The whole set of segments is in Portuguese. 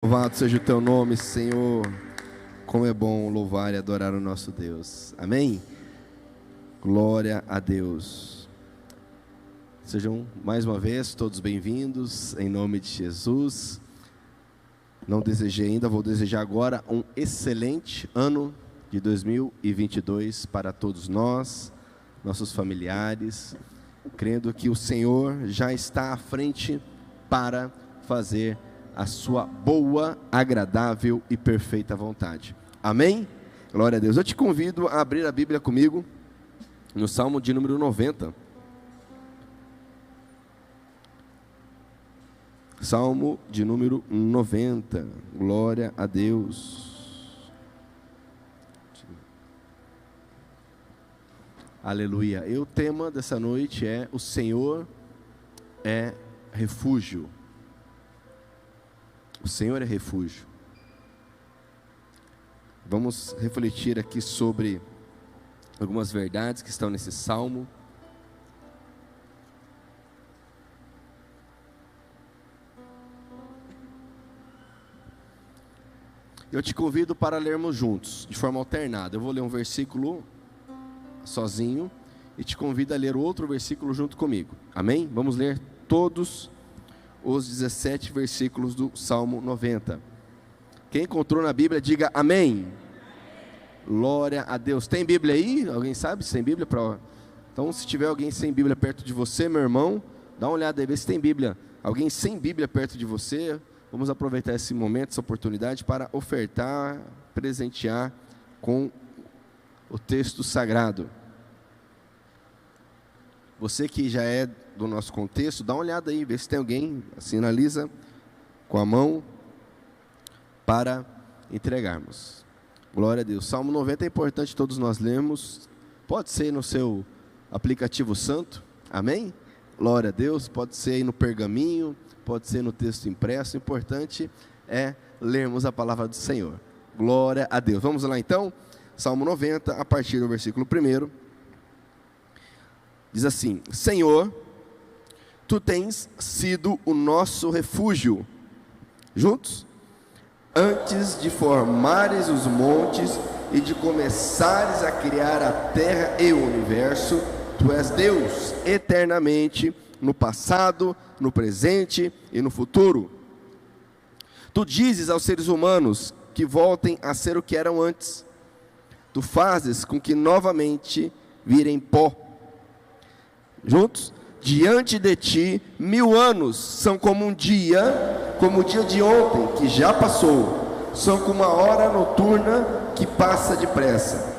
Louvado seja o teu nome, Senhor. Como é bom louvar e adorar o nosso Deus. Amém? Glória a Deus. Sejam mais uma vez todos bem-vindos, em nome de Jesus. Não desejei ainda, vou desejar agora um excelente ano de 2022 para todos nós, nossos familiares, crendo que o Senhor já está à frente para fazer a sua boa, agradável e perfeita vontade. Amém? Glória a Deus. Eu te convido a abrir a Bíblia comigo no Salmo de número 90. Salmo de número 90. Glória a Deus. Aleluia. E o tema dessa noite é: o Senhor é refúgio. O Senhor é refúgio. Vamos refletir aqui sobre algumas verdades que estão nesse salmo. Eu te convido para lermos juntos, de forma alternada. Eu vou ler um versículo sozinho e te convido a ler outro versículo junto comigo. Amém? Vamos ler todos os 17 versículos do Salmo 90. Quem encontrou na Bíblia, diga amém. Glória a Deus. Tem Bíblia aí? Alguém sabe se tem Bíblia? Então, se tiver alguém sem Bíblia perto de você, meu irmão, dá uma olhada aí, vê se tem Bíblia. Alguém sem Bíblia perto de você. Vamos aproveitar esse momento, essa oportunidade para ofertar, presentear com o texto sagrado. Você que já é do nosso contexto, dá uma olhada aí, vê se tem alguém, sinaliza com a mão para entregarmos. Glória a Deus. Salmo 90 é importante todos nós lermos. Pode ser no seu aplicativo santo, amém? Glória a Deus. Pode ser aí no pergaminho, pode ser no texto impresso. O importante é lermos a palavra do Senhor. Glória a Deus. Vamos lá então, Salmo 90, a partir do versículo 1. Diz assim: Senhor, Tu tens sido o nosso refúgio. Juntos? Antes de formares os montes e de começares a criar a terra e o universo, Tu és Deus eternamente, no passado, no presente e no futuro. Tu dizes aos seres humanos que voltem a ser o que eram antes. Tu fazes com que novamente virem pó. Juntos? Diante de ti, 1000 anos são como o dia de ontem, que já passou. São como a hora noturna que passa depressa.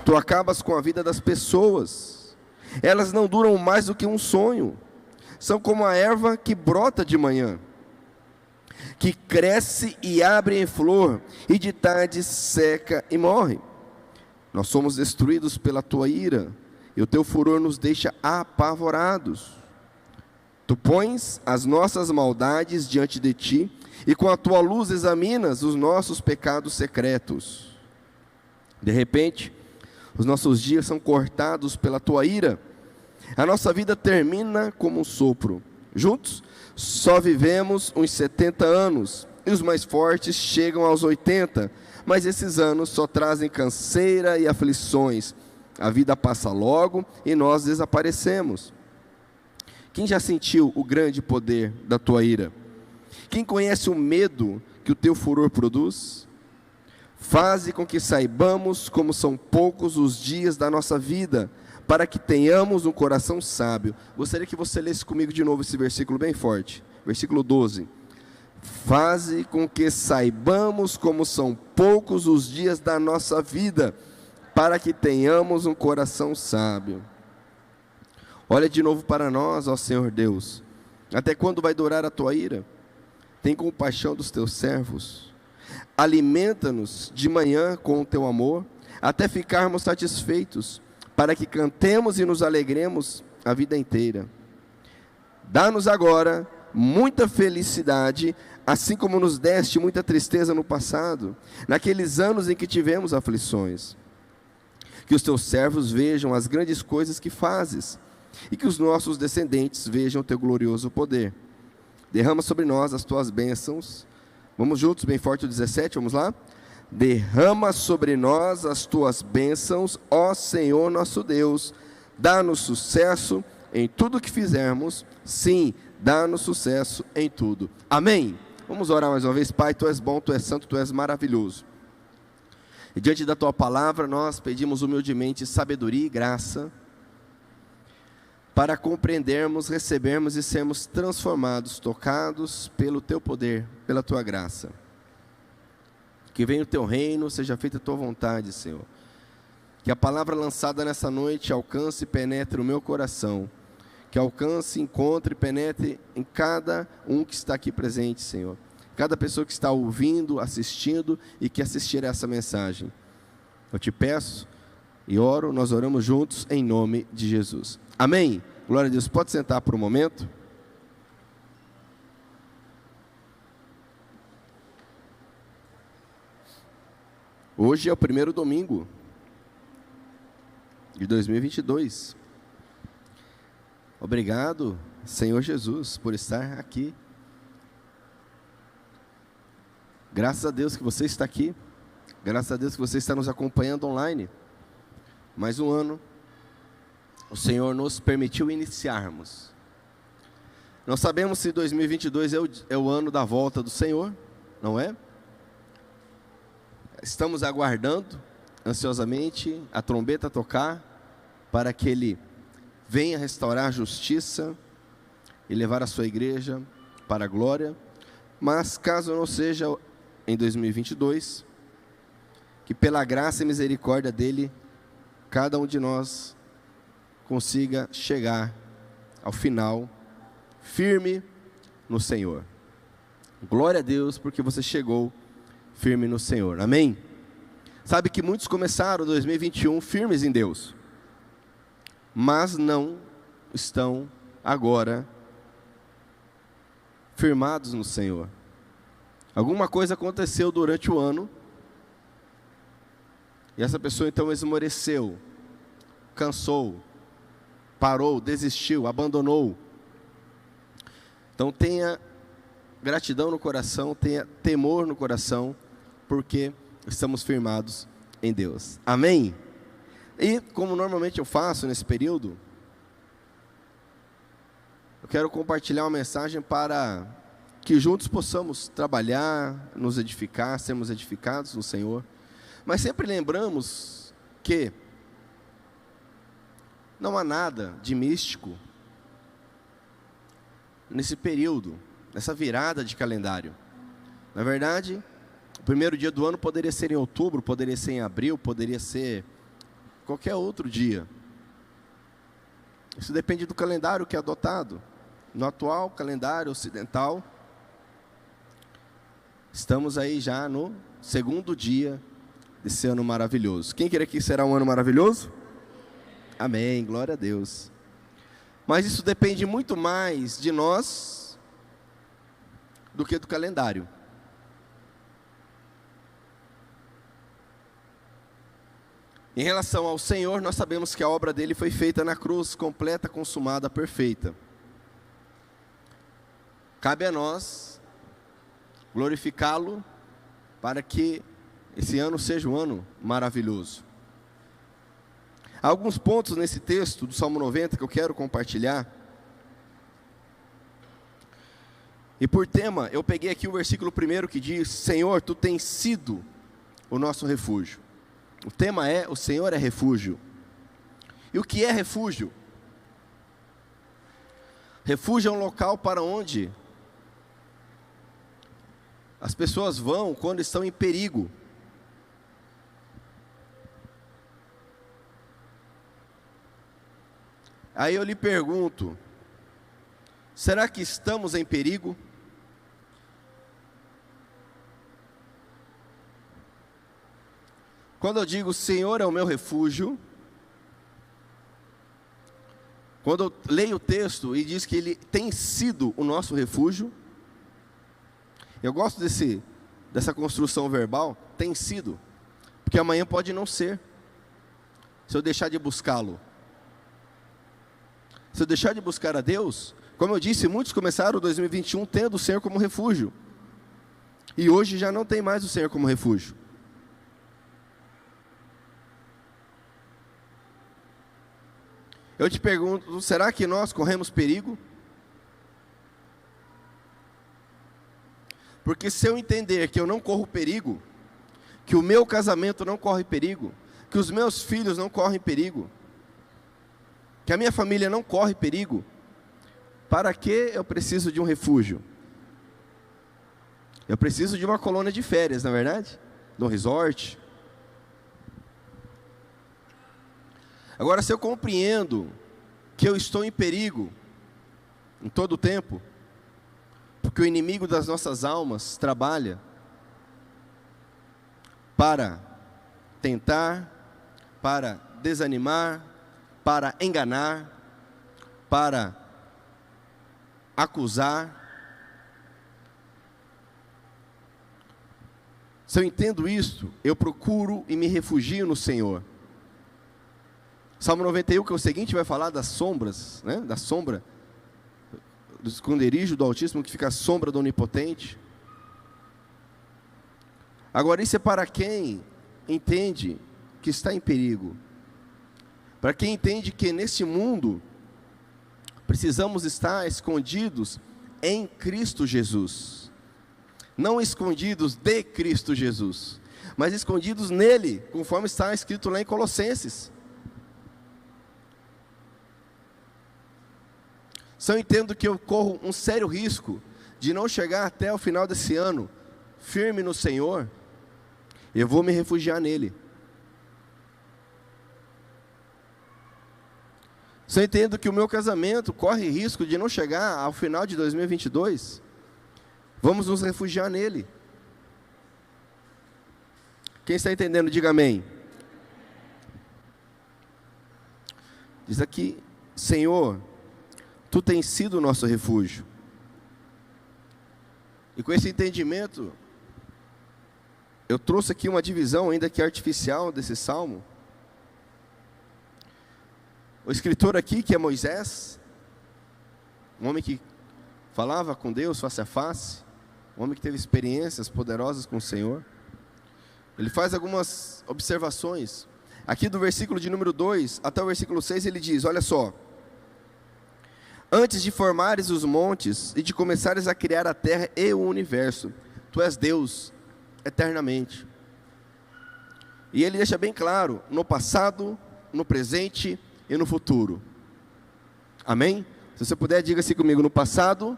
Tu acabas com a vida das pessoas. Elas não duram mais do que um sonho. São como a erva que brota de manhã, que cresce e abre em flor, e de tarde seca e morre. Nós somos destruídos pela tua ira, e o teu furor nos deixa apavorados. Tu pões as nossas maldades diante de ti, e com a tua luz examinas os nossos pecados secretos. De repente, os nossos dias são cortados pela tua ira. A nossa vida termina como um sopro. Juntos, só vivemos uns 70 anos, e os mais fortes chegam aos 80, mas esses anos só trazem canseira e aflições. A vida passa logo e nós desaparecemos. Quem já sentiu o grande poder da tua ira? Quem conhece o medo que o teu furor produz? Faze com que saibamos como são poucos os dias da nossa vida, para que tenhamos um coração sábio. Gostaria que você lesse comigo de novo esse versículo bem forte. Versículo 12. Faze com que saibamos como são poucos os dias da nossa vida, para que tenhamos um coração sábio. Olha de novo para nós, ó Senhor Deus. Até quando vai durar a tua ira? Tem compaixão dos teus servos. Alimenta-nos de manhã com o teu amor, até ficarmos satisfeitos, para que cantemos e nos alegremos a vida inteira. Dá-nos agora muita felicidade, assim como nos deste muita tristeza no passado, naqueles anos em que tivemos aflições. Que os teus servos vejam as grandes coisas que fazes, e que os nossos descendentes vejam o teu glorioso poder. Derrama sobre nós as tuas bênçãos, Vamos juntos, bem forte o 17, vamos lá? Derrama sobre nós as tuas bênçãos, ó Senhor nosso Deus. Dá-nos sucesso em tudo que fizermos. Sim, dá-nos sucesso em tudo. Amém? Vamos orar mais uma vez. Pai, Tu és bom, Tu és santo, Tu és maravilhoso. E diante da Tua palavra, nós pedimos humildemente sabedoria e graça para compreendermos, recebermos e sermos transformados, tocados pelo Teu poder, pela Tua graça. Que venha o Teu reino, seja feita a Tua vontade, Senhor. Que a palavra lançada nessa noite alcance e penetre o meu coração. Que alcance, encontre e penetre em cada um que está aqui presente, Senhor. Cada pessoa que está ouvindo, assistindo e que assistir a essa mensagem. Eu te peço e oro, nós oramos juntos em nome de Jesus. Amém? Glória a Deus. Pode sentar por um momento. Hoje é o primeiro domingo de 2022. Obrigado, Senhor Jesus, por estar aqui. Graças a Deus que você está aqui. Graças a Deus que você está nos acompanhando online. Mais um ano, o Senhor nos permitiu iniciarmos. Nós sabemos que 2022 é o ano da volta do Senhor, não é? Estamos aguardando ansiosamente a trombeta tocar para que Ele venha restaurar a justiça e levar a sua igreja para a glória. Mas caso não seja em 2022, que pela graça e misericórdia dEle, cada um de nós consiga chegar ao final firme no Senhor. Glória a Deus, porque você chegou firme no Senhor. Amém? Sabe que muitos começaram 2021 firmes em Deus, mas não estão agora firmados no Senhor. Alguma coisa aconteceu durante o ano, e essa pessoa então esmoreceu, cansou, parou, desistiu, abandonou. Então tenha gratidão no coração, tenha temor no coração, porque estamos firmados em Deus. Amém? E como normalmente eu faço nesse período, eu quero compartilhar uma mensagem para que juntos possamos trabalhar, nos edificar, sermos edificados no Senhor. Mas sempre lembramos que não há nada de místico nesse período, nessa virada de calendário. Na verdade, o primeiro dia do ano poderia ser em outubro, poderia ser em abril, poderia ser qualquer outro dia. Isso depende do calendário que é adotado. No atual calendário ocidental, estamos aí já no segundo dia desse ano maravilhoso. Quem crê que será um ano maravilhoso? Amém, glória a Deus. Mas isso depende muito mais de nós do que do calendário. Em relação ao Senhor, nós sabemos que a obra dele foi feita na cruz, completa, consumada, perfeita. Cabe a nós glorificá-lo para que esse ano seja um ano maravilhoso. Há alguns pontos nesse texto do Salmo 90 que eu quero compartilhar. E por tema, eu peguei aqui o versículo 1 que diz: Senhor, Tu tens sido o nosso refúgio. O tema é: o Senhor é refúgio. E o que é refúgio? Refúgio é um local para onde as pessoas vão quando estão em perigo. Aí eu lhe pergunto: será que estamos em perigo? Quando eu digo Senhor é o meu refúgio, quando eu leio o texto e diz que Ele tem sido o nosso refúgio, eu gosto dessa construção verbal, tem sido, porque amanhã pode não ser, se eu deixar de buscá-lo. Se eu deixar de buscar a Deus, como eu disse, muitos começaram 2021 tendo o Senhor como refúgio. E hoje já não tem mais o Senhor como refúgio. Eu te pergunto, será que nós corremos perigo? Porque se eu entender que eu não corro perigo, que o meu casamento não corre perigo, que os meus filhos não correm perigo, que a minha família não corre perigo, para que eu preciso de um refúgio? Eu preciso de uma colônia de férias, não é verdade? De um resort. Agora, se eu compreendo que eu estou em perigo em todo o tempo, porque o inimigo das nossas almas trabalha para tentar, para desanimar, para enganar, para acusar. Se eu entendo isso, eu procuro e me refugio no Senhor. Salmo 91, que é o seguinte, vai falar das sombras, né? Da sombra, do esconderijo do Altíssimo, que fica à sombra do Onipotente. Agora, isso é para quem entende que está em perigo. Para quem entende que nesse mundo precisamos estar escondidos em Cristo Jesus. Não escondidos de Cristo Jesus, mas escondidos nele, conforme está escrito lá em Colossenses. Se eu entendo que eu corro um sério risco de não chegar até o final desse ano firme no Senhor, eu vou me refugiar nele. Se eu entendo que o meu casamento corre risco de não chegar ao final de 2022, vamos nos refugiar nele. Quem está entendendo, diga amém. Diz aqui, Senhor, Tu tens sido o nosso refúgio. E com esse entendimento, eu trouxe aqui uma divisão, ainda que artificial, desse salmo. O escritor aqui, que é Moisés, um homem que falava com Deus face a face, um homem que teve experiências poderosas com o Senhor, ele faz algumas observações. Aqui do versículo de número 2 até o versículo 6, ele diz, olha só: antes de formares os montes e de começares a criar a terra e o universo, Tu és Deus eternamente. E ele deixa bem claro, no passado, no presente e no futuro. Amém? Se você puder, diga-se comigo, no passado,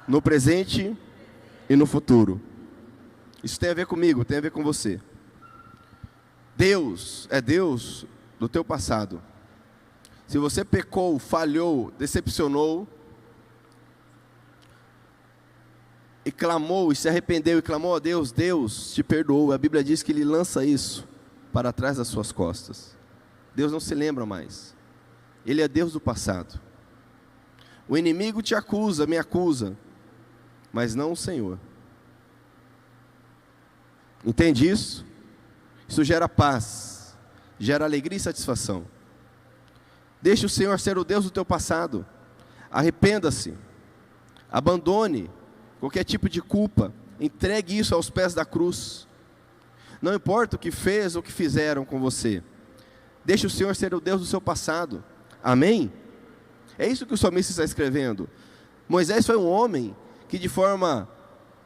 no presente e no futuro. Isso tem a ver comigo, tem a ver com você. Deus é Deus do teu passado. Se você pecou, falhou, decepcionou, e clamou, e se arrependeu, e clamou a Deus, Deus te perdoou. A Bíblia diz que Ele lança isso para trás das suas costas. Deus não se lembra mais. Ele é Deus do passado. O inimigo te acusa, me acusa, mas não o Senhor. Entende isso? Isso gera paz, gera alegria e satisfação. Deixe o Senhor ser o Deus do teu passado. Arrependa-se. Abandone qualquer tipo de culpa. Entregue isso aos pés da cruz. Não importa o que fez ou o que fizeram com você. Deixe o Senhor ser o Deus do seu passado. Amém? É isso que o salmista está escrevendo. Moisés foi um homem que de forma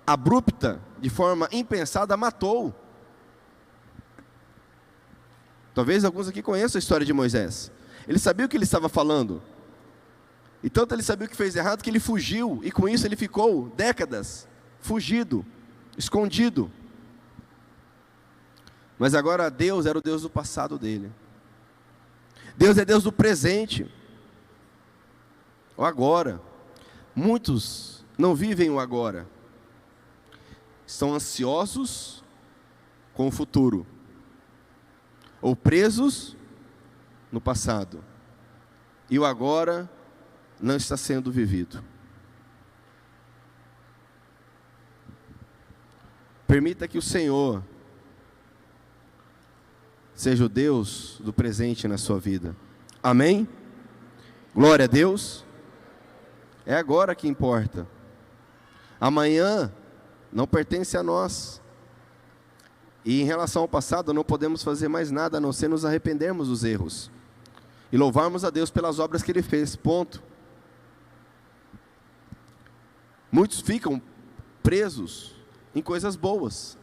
abrupta, de forma impensada, matou. Talvez alguns aqui conheçam a história de Moisés. Ele sabia o que ele estava falando. E tanto ele sabia o que fez errado que ele fugiu. E com isso ele ficou décadas fugido, escondido. Mas agora Deus era o Deus do passado dele. Deus é Deus do presente. O agora. Muitos não vivem o agora. Estão ansiosos com o futuro. Ou presos no passado. E o agora não está sendo vivido. Permita que o Senhor seja o Deus do presente na sua vida. Amém? Glória a Deus. É agora que importa. Amanhã não pertence a nós. E em relação ao passado, não podemos fazer mais nada a não ser nos arrependermos dos erros e louvarmos a Deus pelas obras que Ele fez, ponto. Muitos ficam presos em coisas boas,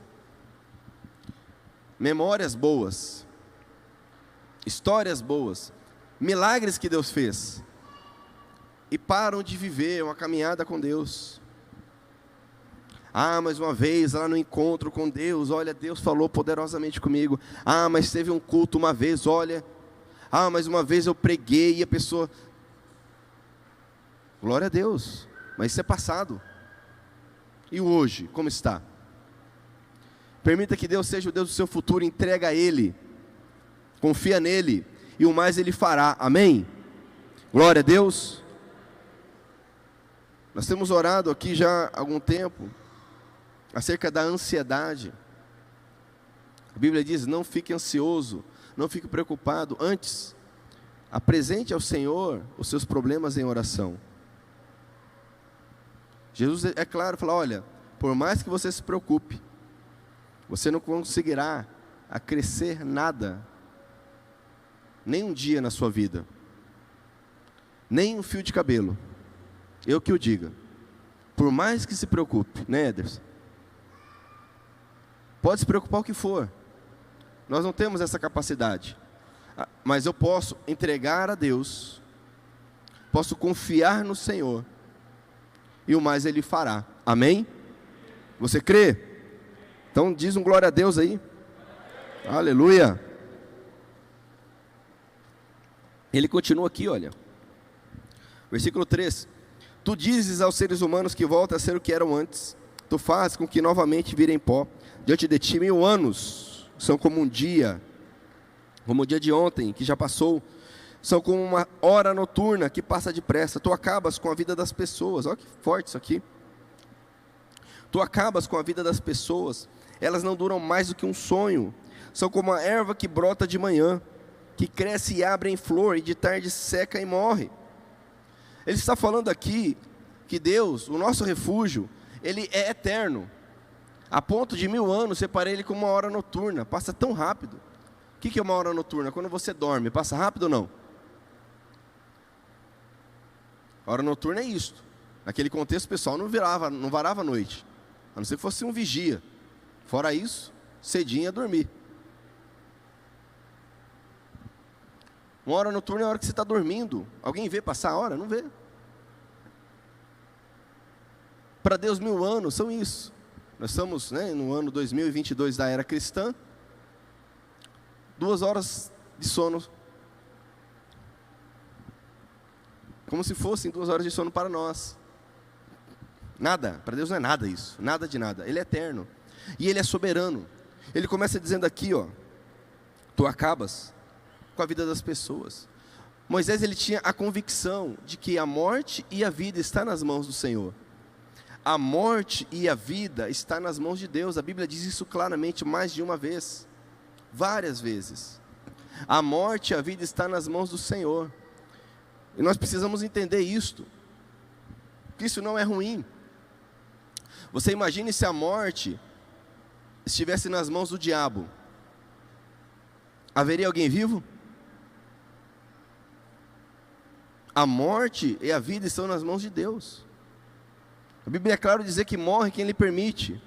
memórias boas, histórias boas, milagres que Deus fez, e param de viver uma caminhada com Deus. Mas uma vez lá no encontro com Deus, olha, Deus falou poderosamente comigo. Mas teve um culto uma vez, olha. Mas uma vez eu preguei e a pessoa... Glória a Deus, mas isso é passado. E hoje, como está? Permita que Deus seja o Deus do seu futuro, entrega a Ele, confia nele, e o mais Ele fará, amém? Glória a Deus. Nós temos orado aqui já há algum tempo, acerca da ansiedade. A Bíblia diz, não fique ansioso, não fique preocupado, antes, apresente ao Senhor os seus problemas em oração. Jesus, é claro, fala, olha, por mais que você se preocupe, você não conseguirá acrescer nada, nem um dia na sua vida, nem um fio de cabelo, eu que o diga, por mais que se preocupe, né, Ederson? Pode se preocupar o que for, nós não temos essa capacidade, mas eu posso entregar a Deus, posso confiar no Senhor, e o mais Ele fará, amém? Você crê? Então diz um glória a Deus aí, aleluia. Ele continua aqui, olha, versículo 3, tu dizes aos seres humanos que voltam a ser o que eram antes, tu fazes com que novamente virem pó, diante de ti 1000 anos, são como um dia, como o dia de ontem, que já passou, são como uma hora noturna que passa depressa, tu acabas com a vida das pessoas, olha que forte isso aqui, tu acabas com a vida das pessoas, elas não duram mais do que um sonho, são como a erva que brota de manhã, que cresce e abre em flor, e de tarde seca e morre. Ele está falando aqui, que Deus, o nosso refúgio, Ele é eterno, a ponto de 1000 anos, separei Ele como uma hora noturna, passa tão rápido. O que é uma hora noturna? Quando você dorme, passa rápido ou não? A hora noturna é isto. Naquele contexto, o pessoal não varava a noite, a não ser que fosse um vigia. Fora isso, cedinho ia dormir. Uma hora noturna é a hora que você está dormindo. Alguém vê passar a hora? Não vê. Para Deus 1000 anos são isso. Nós estamos, no ano 2022 da era cristã. 2 horas de sono. Como se fossem 2 horas de sono para nós. Nada, para Deus não é nada isso. Nada de nada, Ele é eterno. E Ele é soberano. Ele começa dizendo aqui, tu acabas com a vida das pessoas. Moisés, ele tinha a convicção de que a morte e a vida está nas mãos do Senhor. A morte e a vida está nas mãos de Deus. A Bíblia diz isso claramente mais de uma vez, várias vezes. A morte e a vida está nas mãos do Senhor. E nós precisamos entender isto, que isso não é ruim. Você imagine se a morte estivesse nas mãos do diabo. Haveria alguém vivo? A morte e a vida estão nas mãos de Deus. A Bíblia é claro dizer que morre quem Ele permite,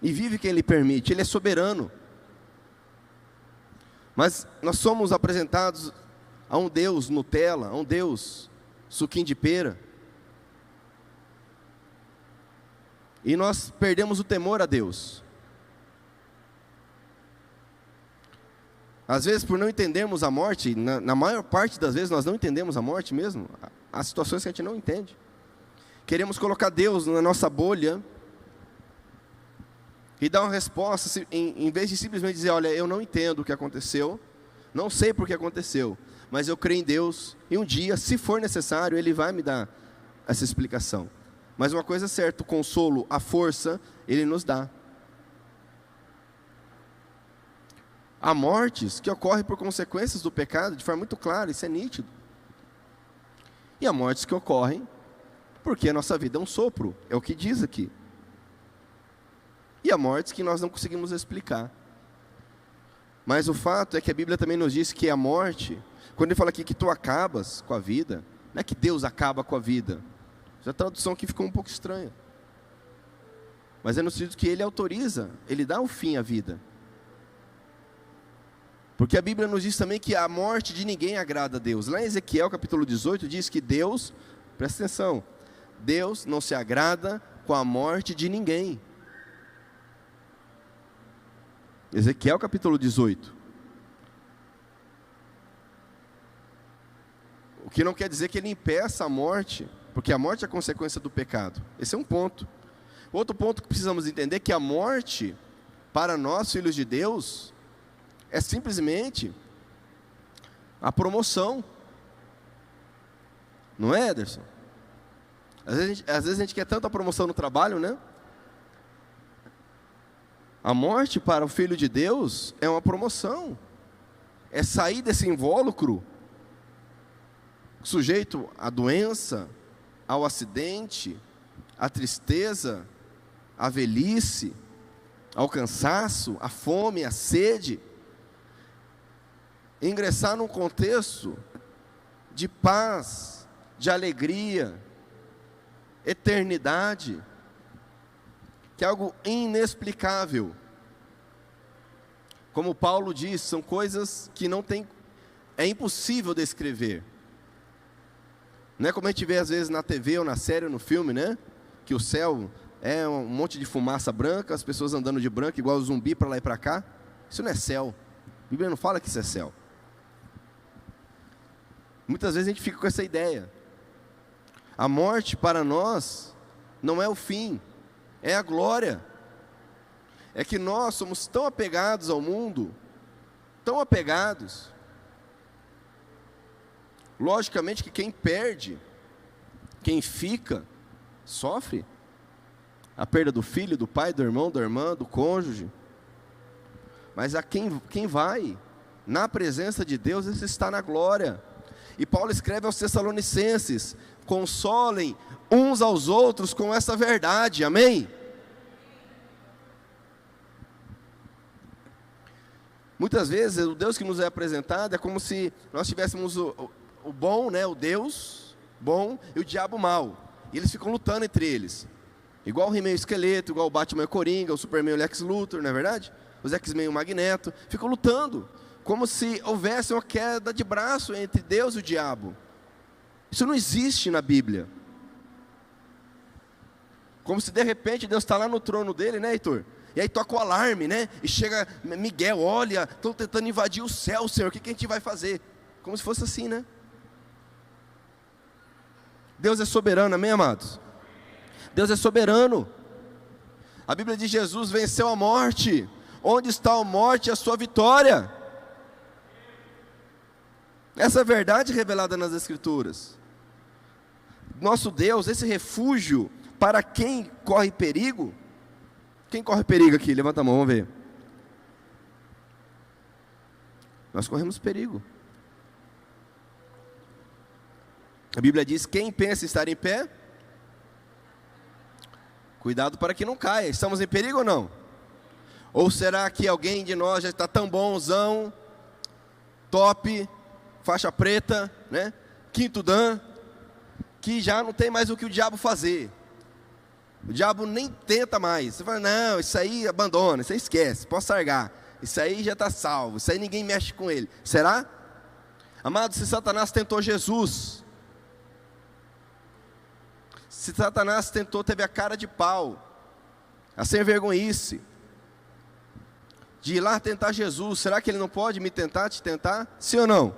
e vive quem Ele permite. Ele é soberano. Mas nós somos apresentados a um Deus Nutella, a um Deus suquinho de pera, e nós perdemos o temor a Deus. Às vezes, por não entendermos a morte, na maior parte das vezes nós não entendemos a morte mesmo. Há situações que a gente não entende. Queremos colocar Deus na nossa bolha e dar uma resposta, em vez de simplesmente dizer, olha, eu não entendo o que aconteceu, não sei por que aconteceu, mas eu creio em Deus, e um dia, se for necessário, Ele vai me dar essa explicação. Mas uma coisa é certa, o consolo, a força, Ele nos dá. Há mortes que ocorrem por consequências do pecado, de forma muito clara, isso é nítido. E há mortes que ocorrem porque a nossa vida é um sopro, é o que diz aqui. há mortes que nós não conseguimos explicar. Mas o fato é que a Bíblia também nos diz que a morte, quando ele fala aqui que tu acabas com a vida, não é que Deus acaba com a vida. Essa tradução aqui ficou um pouco estranha. Mas é no sentido que ele autoriza, ele dá o fim à vida. Porque a Bíblia nos diz também que a morte de ninguém agrada a Deus. Lá em Ezequiel capítulo 18 diz que Deus, presta atenção, Deus não se agrada com a morte de ninguém. Ezequiel capítulo 18. O que não quer dizer que ele impeça a morte, porque a morte é consequência do pecado. Esse é um ponto. Outro ponto que precisamos entender é que a morte, para nós, filhos de Deus, é simplesmente a promoção. Não é, Ederson? Às vezes a gente quer tanto a promoção no trabalho, né? A morte para o Filho de Deus é uma promoção. É sair desse invólucro sujeito à doença, ao acidente, à tristeza, à velhice, ao cansaço, à fome, à sede. Ingressar num contexto de paz, de alegria, eternidade, que é algo inexplicável. Como Paulo diz, são coisas que não tem, é impossível descrever. Não é como a gente vê às vezes na TV ou na série ou no filme, né? Que o céu é um monte de fumaça branca, as pessoas andando de branco igual zumbi para lá e para cá. Isso não é céu. A Bíblia não fala que isso é céu. Muitas vezes a gente fica com essa ideia. A morte para nós não é o fim, é a glória. É que nós somos tão apegados ao mundo, tão apegados. Logicamente que quem perde, quem fica, sofre. A perda do filho, do pai, do irmão, da irmã, do cônjuge. Mas a quem vai na presença de Deus, esse está na glória. E Paulo escreve aos Tessalonicenses: consolem uns aos outros com essa verdade, amém? Muitas vezes o Deus que nos é apresentado é como se nós tivéssemos o bom, né, o Deus bom e o diabo mau, e eles ficam lutando entre eles, igual o He-Man e o Esqueleto, igual o Batman e o Coringa, o Superman e o Lex Luthor, não é verdade? Os X-Men e o Magneto, ficam lutando, como se houvesse uma queda de braço entre Deus e o diabo. Isso não existe na Bíblia. Como se de repente Deus está lá no trono dele, né, Heitor? E aí toca o alarme, né? E chega Miguel, olha, estão tentando invadir o céu, Senhor, o que a gente vai fazer? Como se fosse assim, né? Deus é soberano, amém, amados? Deus é soberano. A Bíblia diz: Jesus venceu a morte. Onde está a morte e a sua vitória? Essa é a verdade revelada nas Escrituras. Nosso Deus, esse refúgio para quem corre perigo. Quem corre perigo aqui? Levanta a mão, vamos ver. Nós corremos perigo. A Bíblia diz: quem pensa estar em pé, cuidado para que não caia. Estamos em perigo ou não? Ou será que alguém de nós já está tão bonzão, top, faixa preta, né? Quinto dan, que já não tem mais o que o diabo fazer? O diabo nem tenta mais. Você fala: não, isso aí abandona, isso aí esquece, pode largar. Isso aí já está salvo, isso aí ninguém mexe com ele. Será? Amado, se Satanás tentou Jesus, se Satanás teve a cara de pau, a sem vergonhice, de ir lá tentar Jesus, será que ele não pode me tentar, te tentar? Sim ou não?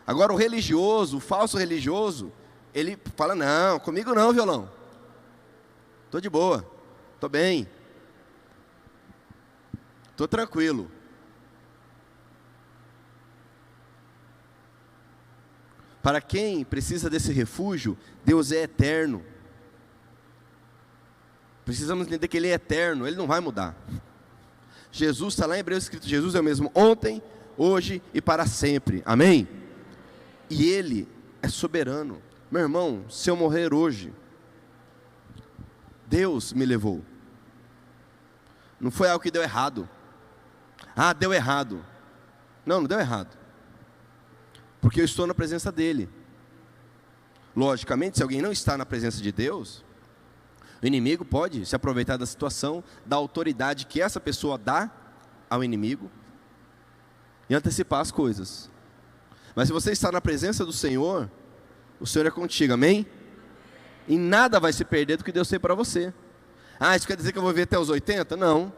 Agora o religioso, o falso religioso, ele fala: não, comigo não, violão. Estou de boa, estou bem, estou tranquilo. Para quem precisa desse refúgio, Deus é eterno. Precisamos entender que Ele é eterno, Ele não vai mudar. Jesus está lá em Hebreus escrito: Jesus é o mesmo ontem, hoje e para sempre, amém? E Ele é soberano. Meu irmão, se eu morrer hoje, Deus me levou. Não foi algo que deu errado. Ah, deu errado. Não deu errado. Porque eu estou na presença dele. Logicamente, se alguém não está na presença de Deus, o inimigo pode se aproveitar da situação, da autoridade que essa pessoa dá ao inimigo e antecipar as coisas. Mas se você está na presença do Senhor, o Senhor é contigo, amém? E nada vai se perder do que Deus tem para você. Ah, isso quer dizer que eu vou viver até os 80? Não.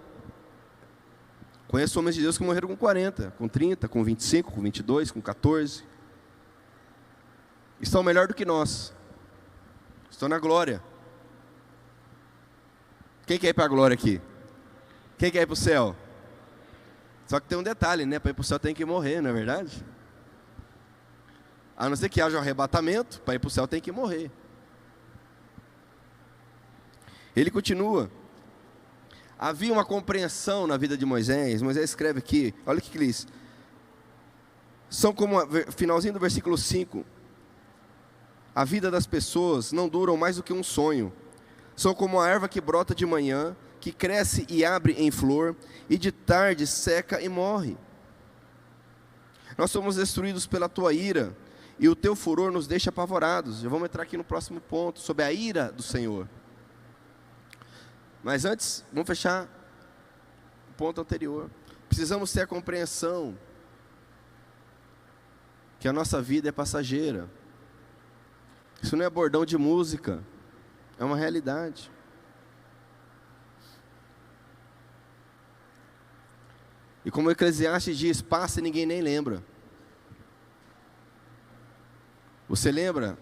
Conheço homens de Deus que morreram com 40, com 30, com 25, com 22, com 14. Estão melhor do que nós. Estão na glória. Quem quer ir para a glória aqui? Quem quer ir para o céu? Só que tem um detalhe, né? Para ir para o céu tem que morrer, não é verdade? A não ser que haja um arrebatamento, para ir para o céu tem que morrer. Ele continua. Havia uma compreensão na vida de Moisés. Moisés escreve aqui, olha o que ele diz. São como, finalzinho do versículo 5. A vida das pessoas não duram mais do que um sonho. São como a erva que brota de manhã, que cresce e abre em flor, e de tarde seca e morre. Nós somos destruídos pela tua ira, e o teu furor nos deixa apavorados. Já vamos entrar aqui no próximo ponto, sobre a ira do Senhor. Mas antes, vamos fechar o ponto anterior. Precisamos ter a compreensão que a nossa vida é passageira. Isso não é bordão de música, é uma realidade. E como o Eclesiastes diz, passa e ninguém nem lembra. Você lembra?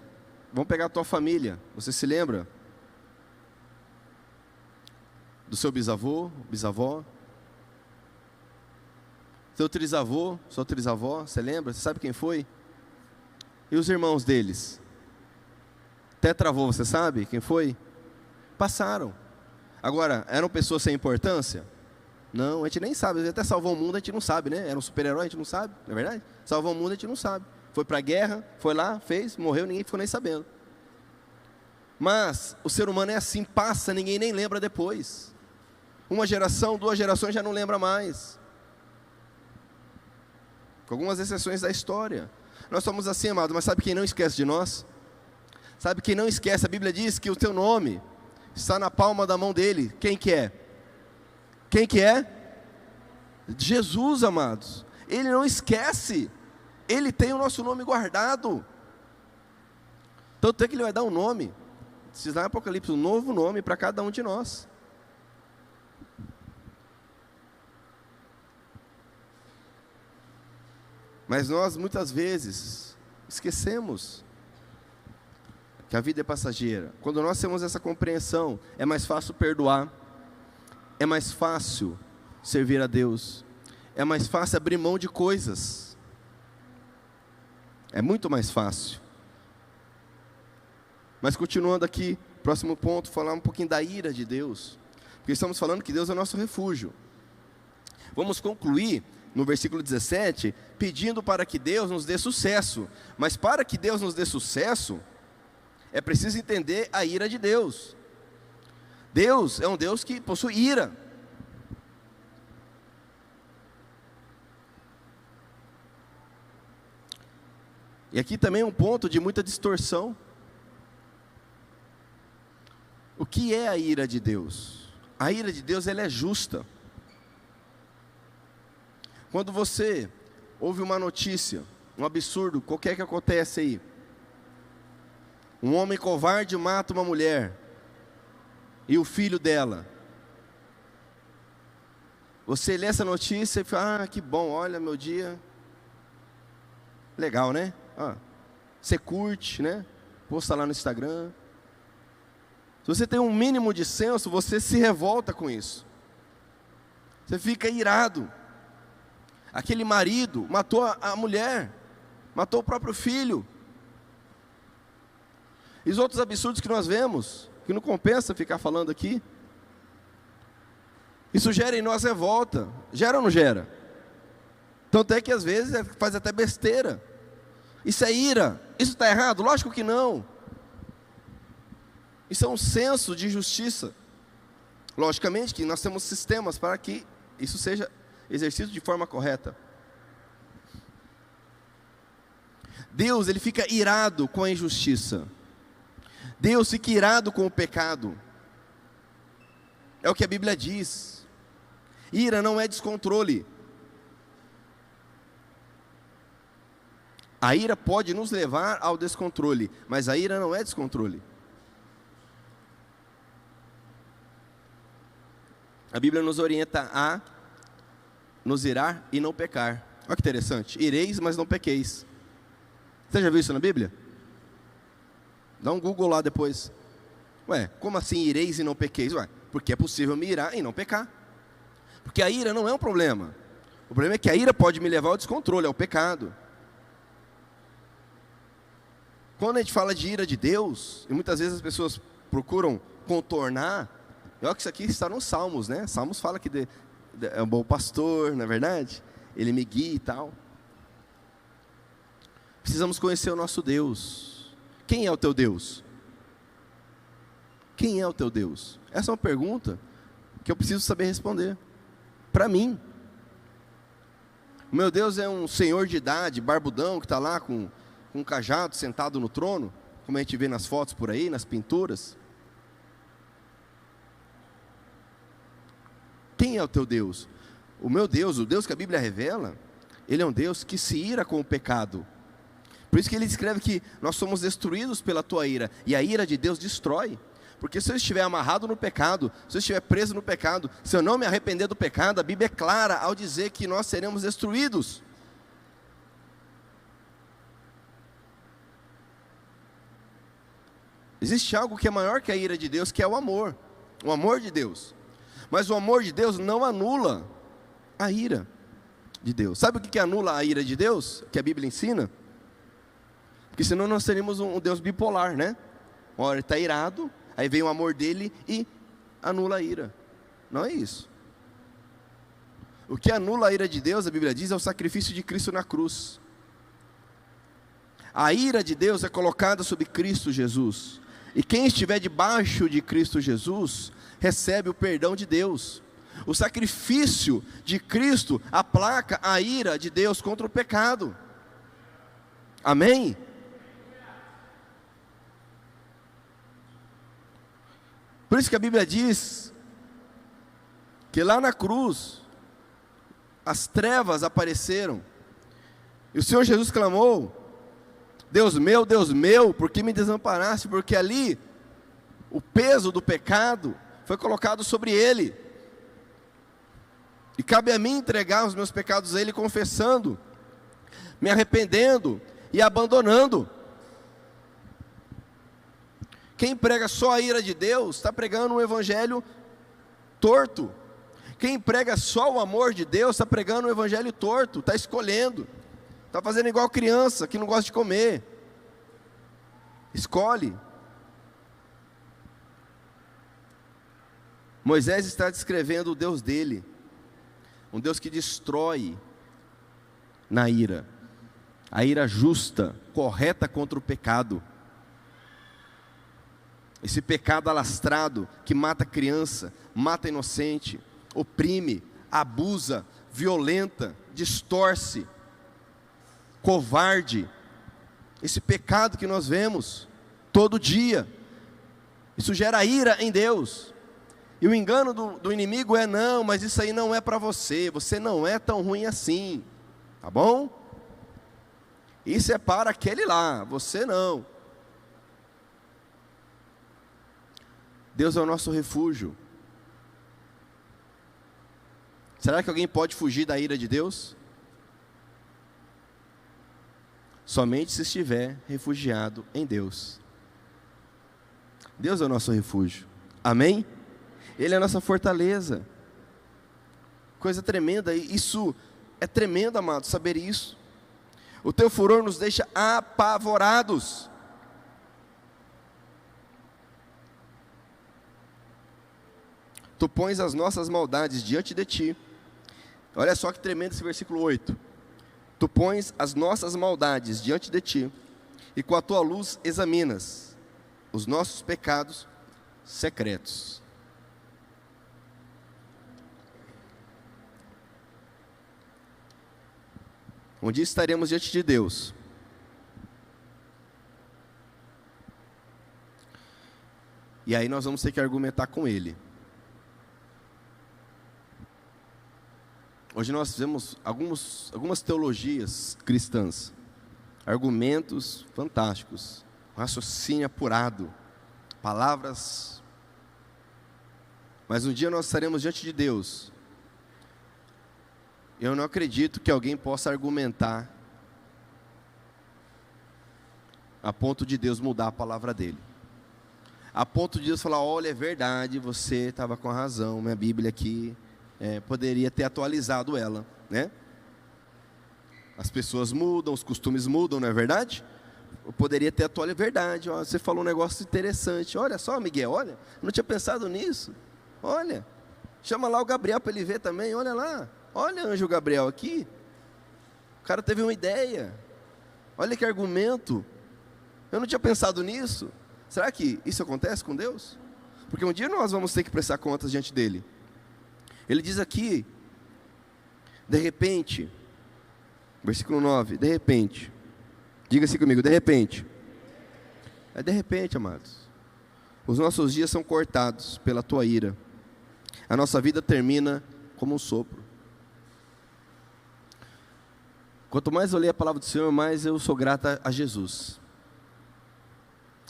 Vamos pegar a tua família. Você se lembra do seu bisavô, bisavó? Seu trisavô, sua trisavó, você lembra? Você sabe quem foi? E os irmãos deles? Tetravô, você sabe quem foi? Passaram. Agora, eram pessoas sem importância? Não, a gente nem sabe. Até salvou o mundo, a gente não sabe, né? Era um super-herói, a gente não sabe, não é verdade? Salvou o mundo, a gente não sabe. Foi para a guerra, foi lá, fez, morreu, ninguém ficou nem sabendo. Mas o ser humano é assim, passa, ninguém nem lembra depois. Uma geração, 2 gerações já não lembra mais. Com algumas exceções da história. Nós somos assim, amados, mas sabe quem não esquece de nós? Sabe quem não esquece? A Bíblia diz que o teu nome está na palma da mão dele. Quem que é? Quem que é? Jesus, amados. Ele não esquece. Ele tem o nosso nome guardado. Tanto é que ele vai dar um nome. Diz lá em Apocalipse, um novo nome para cada um de nós. Mas nós muitas vezes esquecemos que a vida é passageira. Quando nós temos essa compreensão, é mais fácil perdoar, é mais fácil servir a Deus, é mais fácil abrir mão de coisas, é muito mais fácil. Mas continuando aqui, próximo ponto, falar um pouquinho da ira de Deus, porque estamos falando que Deus é o nosso refúgio. Vamos concluir no versículo 17, pedindo para que Deus nos dê sucesso. Mas para que Deus nos dê sucesso, é preciso entender a ira de Deus. Deus é um Deus que possui ira. E aqui também é um ponto de muita distorção. O que é a ira de Deus? A ira de Deus, ela é justa. Quando você ouve uma notícia, um absurdo, qualquer que acontece aí, um homem covarde mata uma mulher e o filho dela, você lê essa notícia e fala, que bom, olha meu dia, legal, né? Você curte, né? Posta lá no Instagram. Se você tem um mínimo de senso, você se revolta com isso, você fica irado. Aquele marido matou a mulher, matou o próprio filho. E os outros absurdos que nós vemos, que não compensa ficar falando aqui. Isso gera em nós revolta. Gera ou não gera? Tanto é que às vezes faz até besteira. Isso é ira. Isso está errado? Lógico que não. Isso é um senso de justiça. Logicamente que nós temos sistemas para que isso seja exercido de forma correta. Deus, ele fica irado com a injustiça. Deus fica irado com o pecado. É o que a Bíblia diz. Ira não é descontrole. A ira pode nos levar ao descontrole, mas a ira não é descontrole. A Bíblia nos orienta a nos irar e não pecar. Olha que interessante. Ireis, mas não pequeis. Você já viu isso na Bíblia? Dá um Google lá depois. Ué, como assim ireis e não pequeis? Ué, porque é possível me irar e não pecar. Porque a ira não é um problema. O problema é que a ira pode me levar ao descontrole, ao pecado. Quando a gente fala de ira de Deus, e muitas vezes as pessoas procuram contornar, olha que isso aqui está nos Salmos, né? Salmos fala que é um bom pastor, não é verdade? Ele me guia e tal. Precisamos conhecer o nosso Deus. Quem é o teu Deus? Quem é o teu Deus? Essa é uma pergunta que eu preciso saber responder. Para mim. O meu Deus é um senhor de idade, barbudão, que está lá com um cajado, sentado no trono, como a gente vê nas fotos por aí, nas pinturas. Quem é o teu Deus? O meu Deus, o Deus que a Bíblia revela, ele é um Deus que se ira com o pecado. Por isso que ele escreve que nós somos destruídos pela tua ira, e a ira de Deus destrói. Porque se eu estiver amarrado no pecado, se eu estiver preso no pecado, se eu não me arrepender do pecado, a Bíblia é clara ao dizer que nós seremos destruídos. Existe algo que é maior que a ira de Deus, que é o amor de Deus. Mas o amor de Deus não anula a ira de Deus. Sabe o que anula a ira de Deus? Que a Bíblia ensina? Porque senão nós teríamos um Deus bipolar, né? Uma hora ele está irado, aí vem o amor dele e anula a ira. Não é isso. O que anula a ira de Deus, a Bíblia diz, é o sacrifício de Cristo na cruz. A ira de Deus é colocada sobre Cristo Jesus. E quem estiver debaixo de Cristo Jesus, recebe o perdão de Deus. O sacrifício de Cristo aplaca a ira de Deus contra o pecado. Amém? Por isso que a Bíblia diz que lá na cruz as trevas apareceram e o Senhor Jesus clamou: Deus meu, por que me desamparaste? Porque ali o peso do pecado foi colocado sobre Ele, e cabe a mim entregar os meus pecados a Ele, confessando, me arrependendo e abandonando. Quem prega só a ira de Deus está pregando um evangelho torto. Quem prega só o amor de Deus está pregando um evangelho torto, está escolhendo, está fazendo igual criança que não gosta de comer. Escolhe. Moisés está descrevendo o Deus dele, um Deus que destrói na ira, a ira justa, correta contra o pecado. Esse pecado alastrado que mata criança, mata inocente, oprime, abusa, violenta, distorce, covarde. Esse pecado que nós vemos todo dia, isso gera ira em Deus. E o engano do inimigo é: não, mas isso aí não é para você, você não é tão ruim assim, tá bom? Isso é para aquele lá, você não. Deus é o nosso refúgio. Será que alguém pode fugir da ira de Deus? Somente se estiver refugiado em Deus. Deus é o nosso refúgio. Amém? Ele é a nossa fortaleza. Coisa tremenda. Isso é tremendo, amado, saber isso. O teu furor nos deixa apavorados. Tu pões as nossas maldades diante de ti. Olha só que tremendo esse versículo 8. Tu pões as nossas maldades diante de ti, e com a tua luz examinas os nossos pecados secretos. Um dia estaremos diante de Deus. E aí nós vamos ter que argumentar com Ele. Hoje nós fizemos algumas teologias cristãs, argumentos fantásticos, raciocínio apurado, palavras. Mas um dia nós estaremos diante de Deus. Eu não acredito que alguém possa argumentar a ponto de Deus mudar a palavra dele. A ponto de Deus falar, olha, é verdade, você estava com razão, minha Bíblia aqui, poderia ter atualizado ela, né? As pessoas mudam, os costumes mudam, não é verdade? Eu poderia ter atualizado, é verdade, ó, você falou um negócio interessante, olha só, Miguel, olha, não tinha pensado nisso, olha, chama lá o Gabriel para ele ver também, olha lá, olha anjo Gabriel aqui, o cara teve uma ideia, olha que argumento, eu não tinha pensado nisso. Será que isso acontece com Deus? Porque um dia nós vamos ter que prestar contas diante dele. Ele diz aqui, de repente, versículo 9, de repente, diga assim comigo, de repente. É de repente, amados. Os nossos dias são cortados pela tua ira. A nossa vida termina como um sopro. Quanto mais eu leio a palavra do Senhor, mais eu sou grata a Jesus.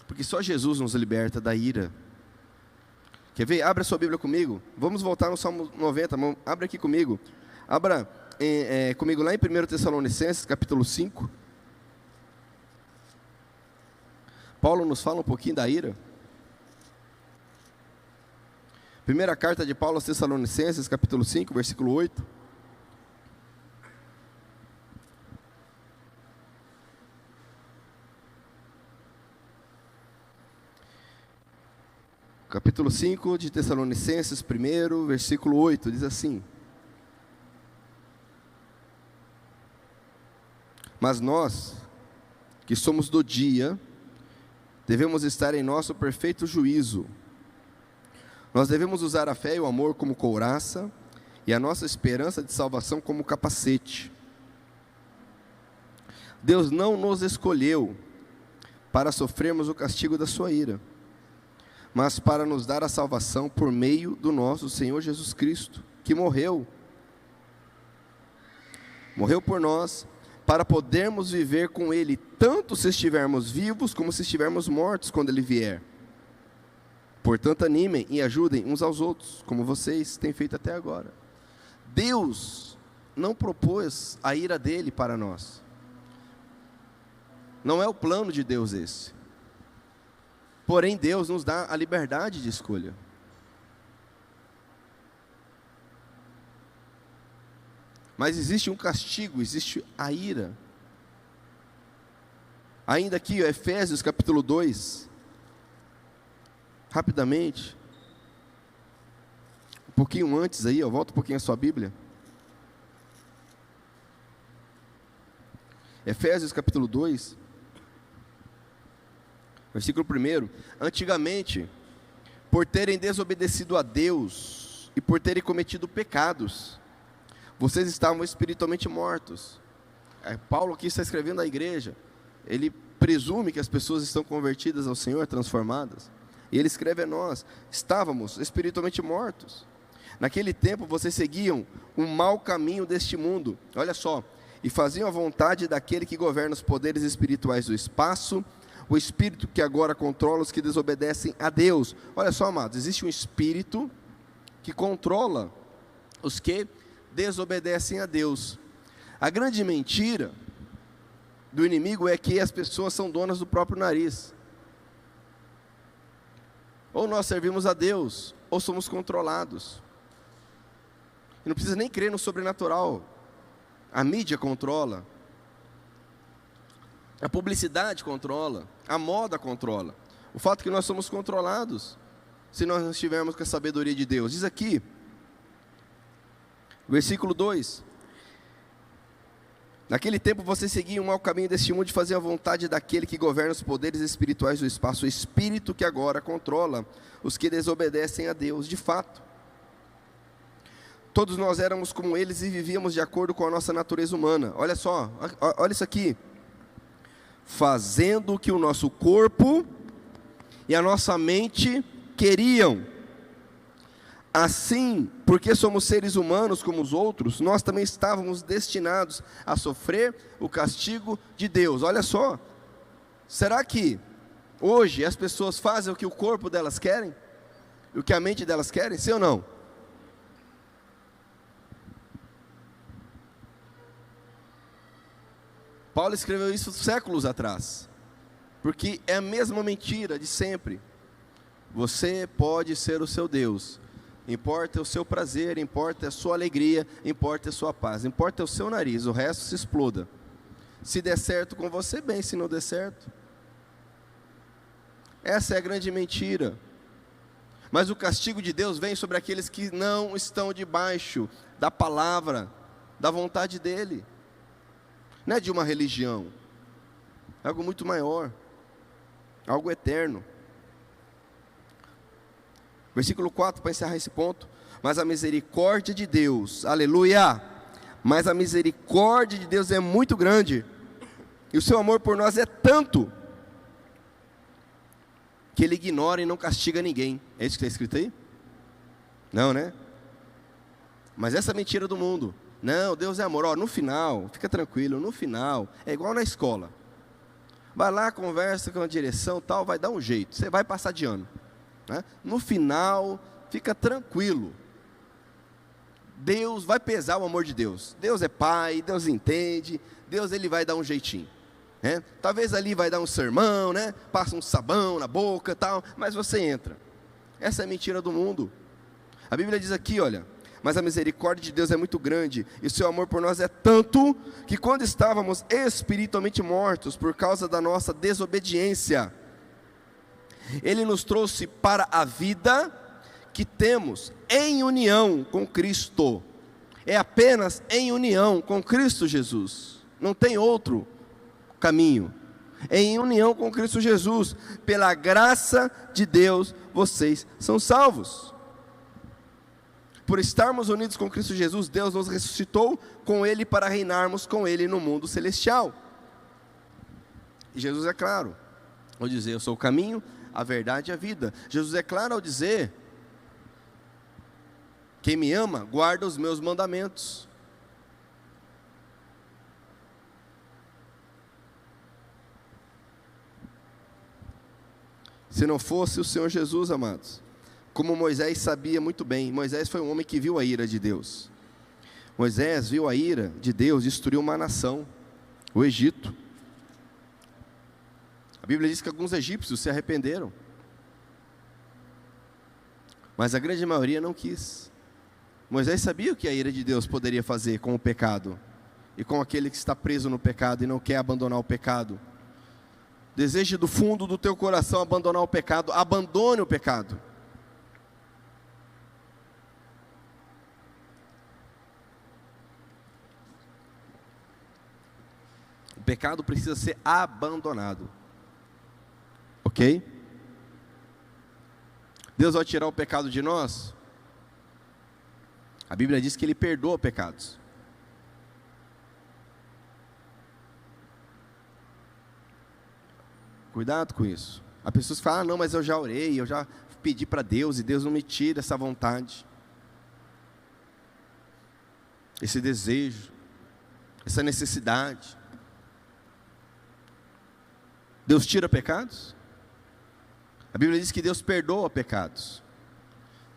Porque só Jesus nos liberta da ira. Quer ver? Abra sua Bíblia comigo. Vamos voltar no Salmo 90. Abra aqui comigo. Abra comigo lá em 1 Tessalonicenses, capítulo 5. Paulo nos fala um pouquinho da ira. Primeira carta de Paulo aos Tessalonicenses, capítulo 5, versículo 8. Capítulo 5 de Tessalonicenses, 1, versículo 8, diz assim: Mas nós, que somos do dia, devemos estar em nosso perfeito juízo. Nós devemos usar a fé e o amor como couraça, e a nossa esperança de salvação como capacete. Deus não nos escolheu para sofrermos o castigo da sua ira, mas para nos dar a salvação por meio do nosso Senhor Jesus Cristo, que morreu por nós, para podermos viver com Ele, tanto se estivermos vivos, como se estivermos mortos quando Ele vier. Portanto, animem e ajudem uns aos outros, como vocês têm feito até agora. Deus não propôs a ira dele para nós. Não é o plano de Deus esse. Porém, Deus nos dá a liberdade de escolha. Mas existe um castigo, existe a ira. Ainda aqui, Efésios capítulo 2. Rapidamente. Um pouquinho antes aí, volta um pouquinho a sua Bíblia. Efésios capítulo 2. Versículo 1. Antigamente, por terem desobedecido a Deus e por terem cometido pecados, vocês estavam espiritualmente mortos. Paulo aqui está escrevendo à igreja. Ele presume que as pessoas estão convertidas ao Senhor, transformadas. E ele escreve a nós: estávamos espiritualmente mortos. Naquele tempo vocês seguiam o mau caminho deste mundo. Olha só. E faziam a vontade daquele que governa os poderes espirituais do espaço, o espírito que agora controla os que desobedecem a Deus. Olha só, amados, existe um espírito que controla os que desobedecem a Deus. A grande mentira do inimigo é que as pessoas são donas do próprio nariz. Ou nós servimos a Deus, ou somos controlados. E não precisa nem crer no sobrenatural. A mídia controla. A publicidade controla, a moda controla. O fato é que nós somos controlados, se nós não estivermos com a sabedoria de Deus. Diz aqui, versículo 2: Naquele tempo vocês seguiam o mau caminho deste mundo de fazer a vontade daquele que governa os poderes espirituais do espaço, o espírito que agora controla os que desobedecem a Deus. De fato, Todos nós éramos como eles e vivíamos de acordo com a nossa natureza humana. Olha só, olha isso aqui. Fazendo o que o nosso corpo e a nossa mente queriam. Assim, porque somos seres humanos como os outros, nós também estávamos destinados a sofrer o castigo de Deus. Olha só, será que hoje as pessoas fazem o que o corpo delas querem? O que a mente delas querem? Sim ou não? Paulo escreveu isso séculos atrás, porque é a mesma mentira de sempre. Você pode ser o seu Deus, importa o seu prazer, importa a sua alegria, importa a sua paz, importa o seu nariz, o resto se exploda. Se der certo com você, bem, se não der certo. Essa é a grande mentira. Mas o castigo de Deus vem sobre aqueles que não estão debaixo da palavra, da vontade dEle. Não é de uma religião, é algo muito maior, algo eterno. Versículo 4, para encerrar esse ponto. Mas a misericórdia de Deus, aleluia, mas a misericórdia de Deus é muito grande, e o seu amor por nós é tanto, que Ele ignora e não castiga ninguém. É isso que está escrito aí? Não, né? Mas essa é a mentira do mundo. Não, Deus é amor. Ó, no final, fica tranquilo, no final, é igual na escola. Vai lá, conversa com a direção, tal, vai dar um jeito, você vai passar de ano, né? No final, fica tranquilo. Deus vai pesar o amor de Deus. Deus é pai, Deus entende, Deus Ele vai dar um jeitinho, né? Talvez ali vai dar um sermão, né? Passa um sabão na boca, tal, mas você entra. Essa é a mentira do mundo. A Bíblia diz aqui, olha: mas a misericórdia de Deus é muito grande, e o seu amor por nós é tanto, que quando estávamos espiritualmente mortos por causa da nossa desobediência, Ele nos trouxe para a vida que temos em união com Cristo. É apenas em união com Cristo Jesus, não tem outro caminho. Em união com Cristo Jesus, pela graça de Deus, vocês são salvos. Por estarmos unidos com Cristo Jesus, Deus nos ressuscitou com Ele para reinarmos com Ele no mundo celestial. E Jesus é claro ao dizer: eu sou o caminho, a verdade e a vida. Jesus é claro ao dizer: quem me ama, guarda os meus mandamentos. Se não fosse o Senhor Jesus, amados, como Moisés sabia muito bem, Moisés foi um homem que viu a ira de Deus. Moisés viu a ira de Deus destruir uma nação, o Egito. A Bíblia diz que alguns egípcios se arrependeram, mas a grande maioria não quis. Moisés sabia o que a ira de Deus poderia fazer com o pecado, e com aquele que está preso no pecado e não quer abandonar o pecado. Deseje do fundo do teu coração abandonar o pecado, abandone o pecado. O pecado precisa ser abandonado, ok? Deus vai tirar o pecado de nós? A Bíblia diz que Ele perdoa pecados. Cuidado com isso. As pessoas falam: ah, não, mas eu já orei, eu já pedi para Deus, e Deus não me tira essa vontade, esse desejo, essa necessidade. Deus tira pecados? A Bíblia diz que Deus perdoa pecados.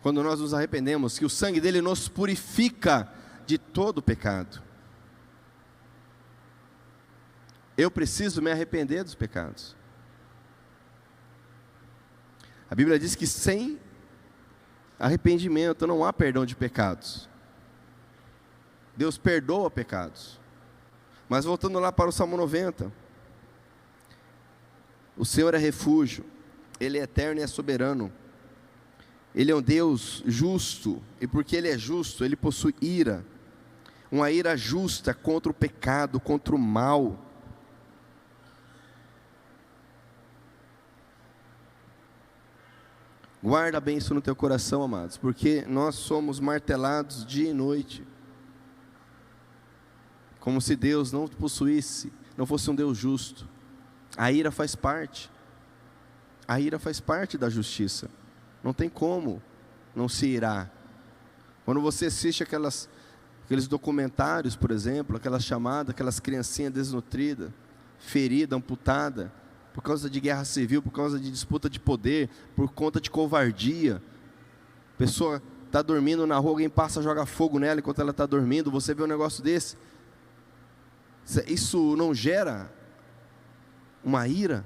Quando nós nos arrependemos, que o sangue dele nos purifica de todo pecado. Eu preciso me arrepender dos pecados. A Bíblia diz que sem arrependimento não há perdão de pecados. Deus perdoa pecados. Mas voltando lá para o Salmo 90, o Senhor é refúgio, Ele é eterno e é soberano. Ele é um Deus justo, e porque Ele é justo, Ele possui ira, uma ira justa contra o pecado, contra o mal. Guarda bem isso no teu coração, amados, porque nós somos martelados dia e noite, como se Deus não possuísse, não fosse um Deus justo. A ira faz parte da justiça, não tem como não se irar. Quando você assiste aqueles documentários, por exemplo, aquelas chamadas, aquelas criancinhas desnutridas, ferida, amputada, por causa de guerra civil, por causa de disputa de poder, por conta de covardia. A pessoa está dormindo na rua, alguém passa, joga fogo nela enquanto ela está dormindo. Você vê um negócio desse, isso não gera uma ira?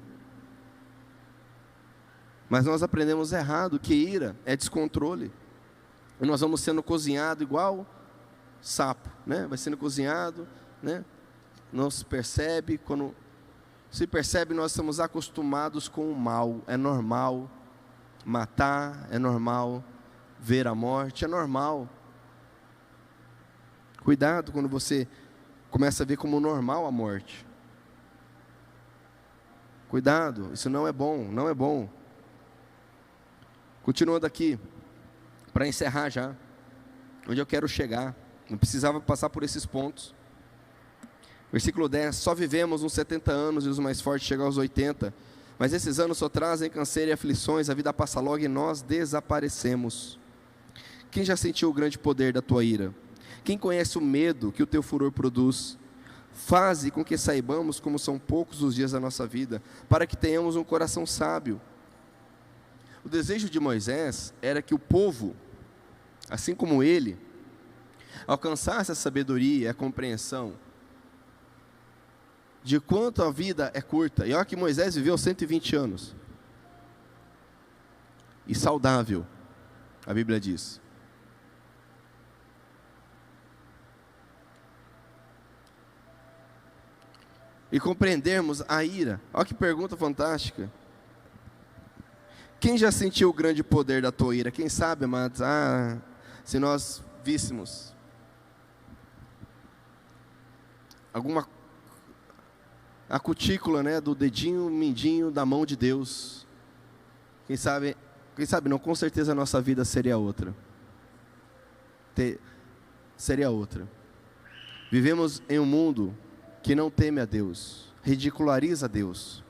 Mas nós aprendemos errado que ira é descontrole, e nós vamos sendo cozinhado igual sapo, né? Vai sendo cozinhado, né? Não se percebe. Quando se percebe, nós estamos acostumados com o mal. É normal matar, é normal ver a morte, é normal. Cuidado quando você começa a ver como normal a morte. Cuidado, isso não é bom, não é bom. Continuando aqui, para encerrar já, onde eu quero chegar, não precisava passar por esses pontos. Versículo 10, só vivemos uns 70 anos e os mais fortes chegam aos 80, mas esses anos só trazem canseiro e aflições, a vida passa logo e nós desaparecemos. Quem já sentiu o grande poder da tua ira? Quem conhece o medo que o teu furor produz? Faze com que saibamos como são poucos os dias da nossa vida, para que tenhamos um coração sábio. O desejo de Moisés era que o povo, assim como ele, alcançasse a sabedoria e a compreensão de quanto a vida é curta. E olha que Moisés viveu 120 anos. E saudável, a Bíblia diz. E compreendermos a ira. Olha que pergunta fantástica. Quem já sentiu o grande poder da tua ira? Quem sabe, amados, se nós víssemos a cutícula, né, do dedinho mindinho da mão de Deus, quem sabe não, com certeza a nossa vida seria outra. Seria outra. Vivemos em um mundo que não teme a Deus, ridiculariza a Deus,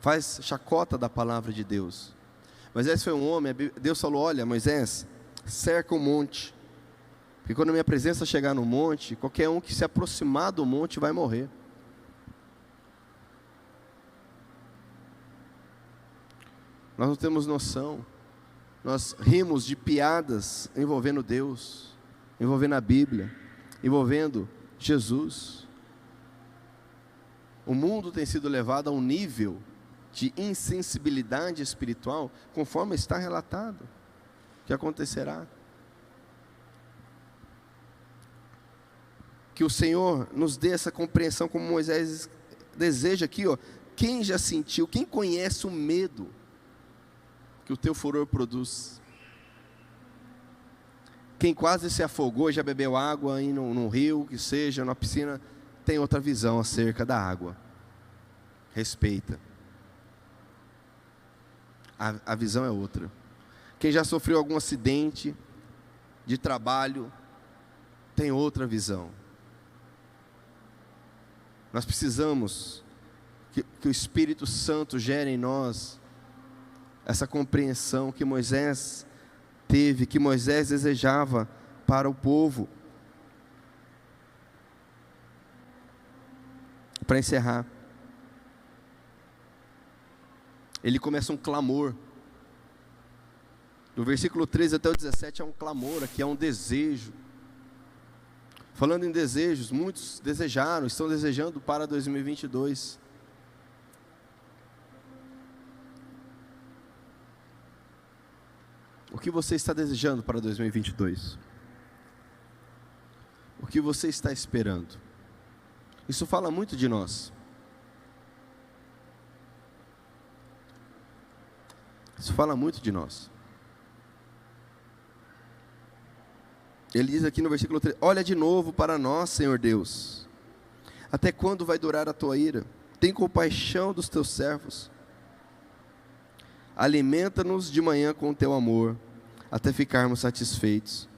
faz chacota da palavra de Deus. Moisés foi um homem, Deus falou: olha, Moisés, cerca o monte, porque quando a minha presença chegar no monte, qualquer um que se aproximar do monte vai morrer. Nós não temos noção, nós rimos de piadas envolvendo Deus, envolvendo a Bíblia, envolvendo Jesus. O mundo tem sido levado a um nível de insensibilidade espiritual, conforme está relatado, que acontecerá. Que o Senhor nos dê essa compreensão, como Moisés deseja aqui, ó. Quem já sentiu, quem conhece o medo que o teu furor produz? Quem quase se afogou, já bebeu água aí num rio, que seja, numa piscina, tem outra visão acerca da água. Respeita. A visão é outra. Quem já sofreu algum acidente de trabalho, tem outra visão. Nós precisamos que o Espírito Santo gere em nós essa compreensão que Moisés teve, que Moisés desejava para o povo. Para encerrar, ele começa um clamor. Do versículo 13 até o 17 é um clamor, aqui é um desejo. Falando em desejos, muitos desejaram, estão desejando para 2022. O que você está desejando para 2022? O que você está esperando? Isso fala muito de nós. Isso fala muito de nós. Ele diz aqui no versículo 3: olha de novo para nós, Senhor Deus. Até quando vai durar a tua ira? Tem compaixão dos teus servos. alimenta-nos de manhã com o teu amor, até ficarmos satisfeitos,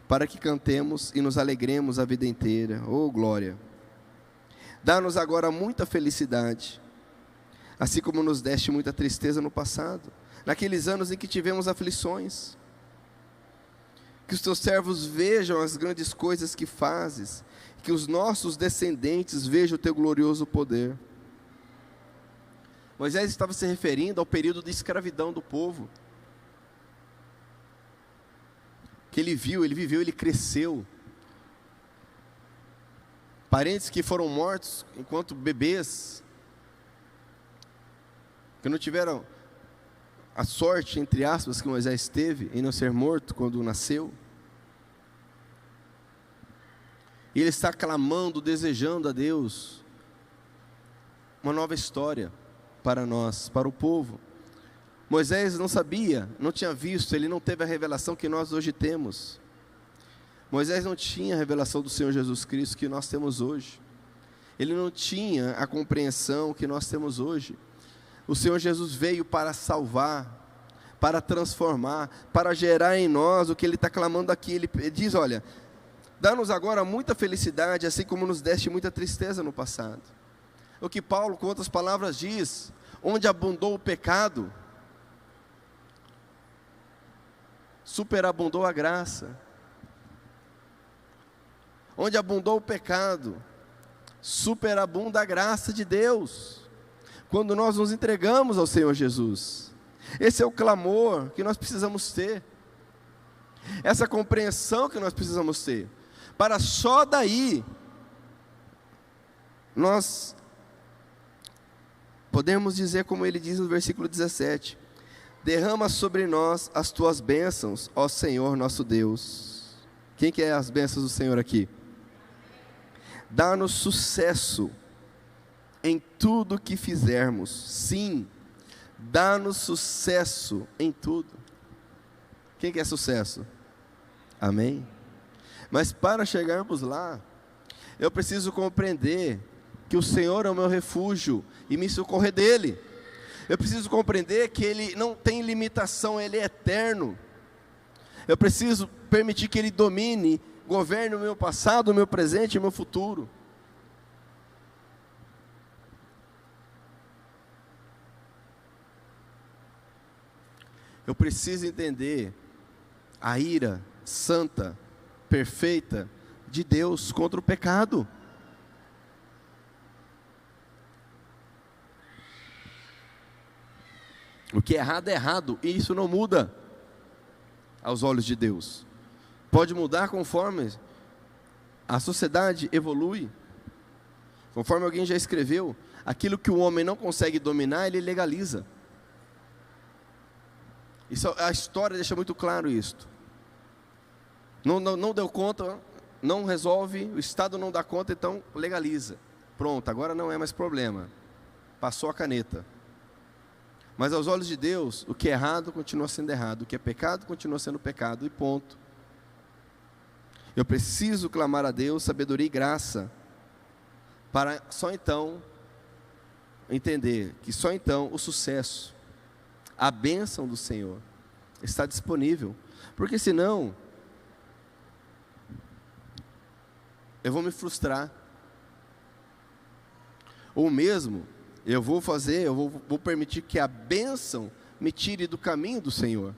para que cantemos e nos alegremos a vida inteira. Oh, glória! Dá-nos agora muita felicidade, assim como nos deste muita tristeza no passado, naqueles anos em que tivemos aflições. Que os teus servos vejam as grandes coisas que fazes, que os nossos descendentes vejam o teu glorioso poder. Moisés estava se referindo ao período de escravidão do povo, que ele viu, ele viveu, ele cresceu. Parentes que foram mortos enquanto bebês, que não tiveram a sorte, entre aspas, que Moisés teve em não ser morto quando nasceu. E ele está clamando, desejando a Deus uma nova história para nós, para o povo. Moisés não sabia, não tinha visto, ele não teve a revelação que nós hoje temos. Moisés não tinha a revelação do Senhor Jesus Cristo que nós temos hoje. Ele não tinha a compreensão que nós temos hoje. O Senhor Jesus veio para salvar, para transformar, para gerar em nós o que Ele está clamando aqui. Ele diz, olha, dá-nos agora muita felicidade, assim como nos deste muita tristeza no passado. O que Paulo, com outras palavras, diz, onde abundou o pecado, superabundou a graça. Onde abundou o pecado, superabunda a graça de Deus, quando nós nos entregamos ao Senhor Jesus. Esse é o clamor que nós precisamos ter, essa compreensão que nós precisamos ter, para só daí nós podemos dizer como ele diz no versículo 17, derrama sobre nós as tuas bênçãos, ó Senhor nosso Deus. Quem quer as bênçãos do Senhor aqui? Dá-nos sucesso em tudo que fizermos. Sim, dá-nos sucesso em tudo. Quem quer sucesso? Amém? Mas para chegarmos lá, eu preciso compreender que o Senhor é o meu refúgio e me socorrer dele. Eu preciso compreender que Ele não tem limitação, Ele é eterno. Eu preciso permitir que Ele domine, governe o meu passado, o meu presente e o meu futuro. Eu preciso entender a ira santa, perfeita de Deus contra o pecado. O que é errado, e isso não muda aos olhos de Deus. Pode mudar conforme a sociedade evolui. Conforme alguém já escreveu, aquilo que o homem não consegue dominar, ele legaliza. Isso, a história deixa muito claro isto. Não deu conta, não resolve, o Estado não dá conta, então legaliza. Pronto, agora não é mais problema. Passou a caneta. Mas aos olhos de Deus, o que é errado continua sendo errado, o que é pecado continua sendo pecado, e ponto. Eu preciso clamar a Deus sabedoria e graça, para só então entender que só então o sucesso, a bênção do Senhor está disponível, porque senão eu vou me frustrar, ou mesmo eu vou permitir que a bênção me tire do caminho do Senhor.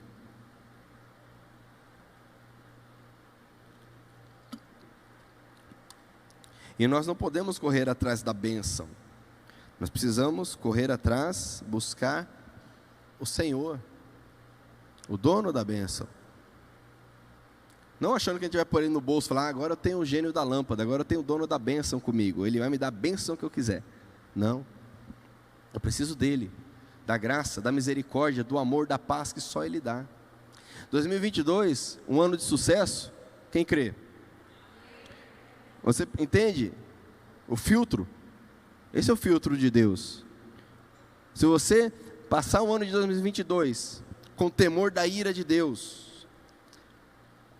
E nós não podemos correr atrás da bênção, nós precisamos correr atrás, buscar o Senhor, o dono da bênção. Não achando que a gente vai pôr ele no bolso e falar, agora eu tenho o gênio da lâmpada, agora eu tenho o dono da bênção comigo, ele vai me dar a bênção que eu quiser. Não, eu preciso dele, da graça, da misericórdia, do amor, da paz que só ele dá. 2022, um ano de sucesso, quem crê? Você entende? O filtro, esse é o filtro de Deus. Se você passar o ano de 2022 com temor da ira de Deus,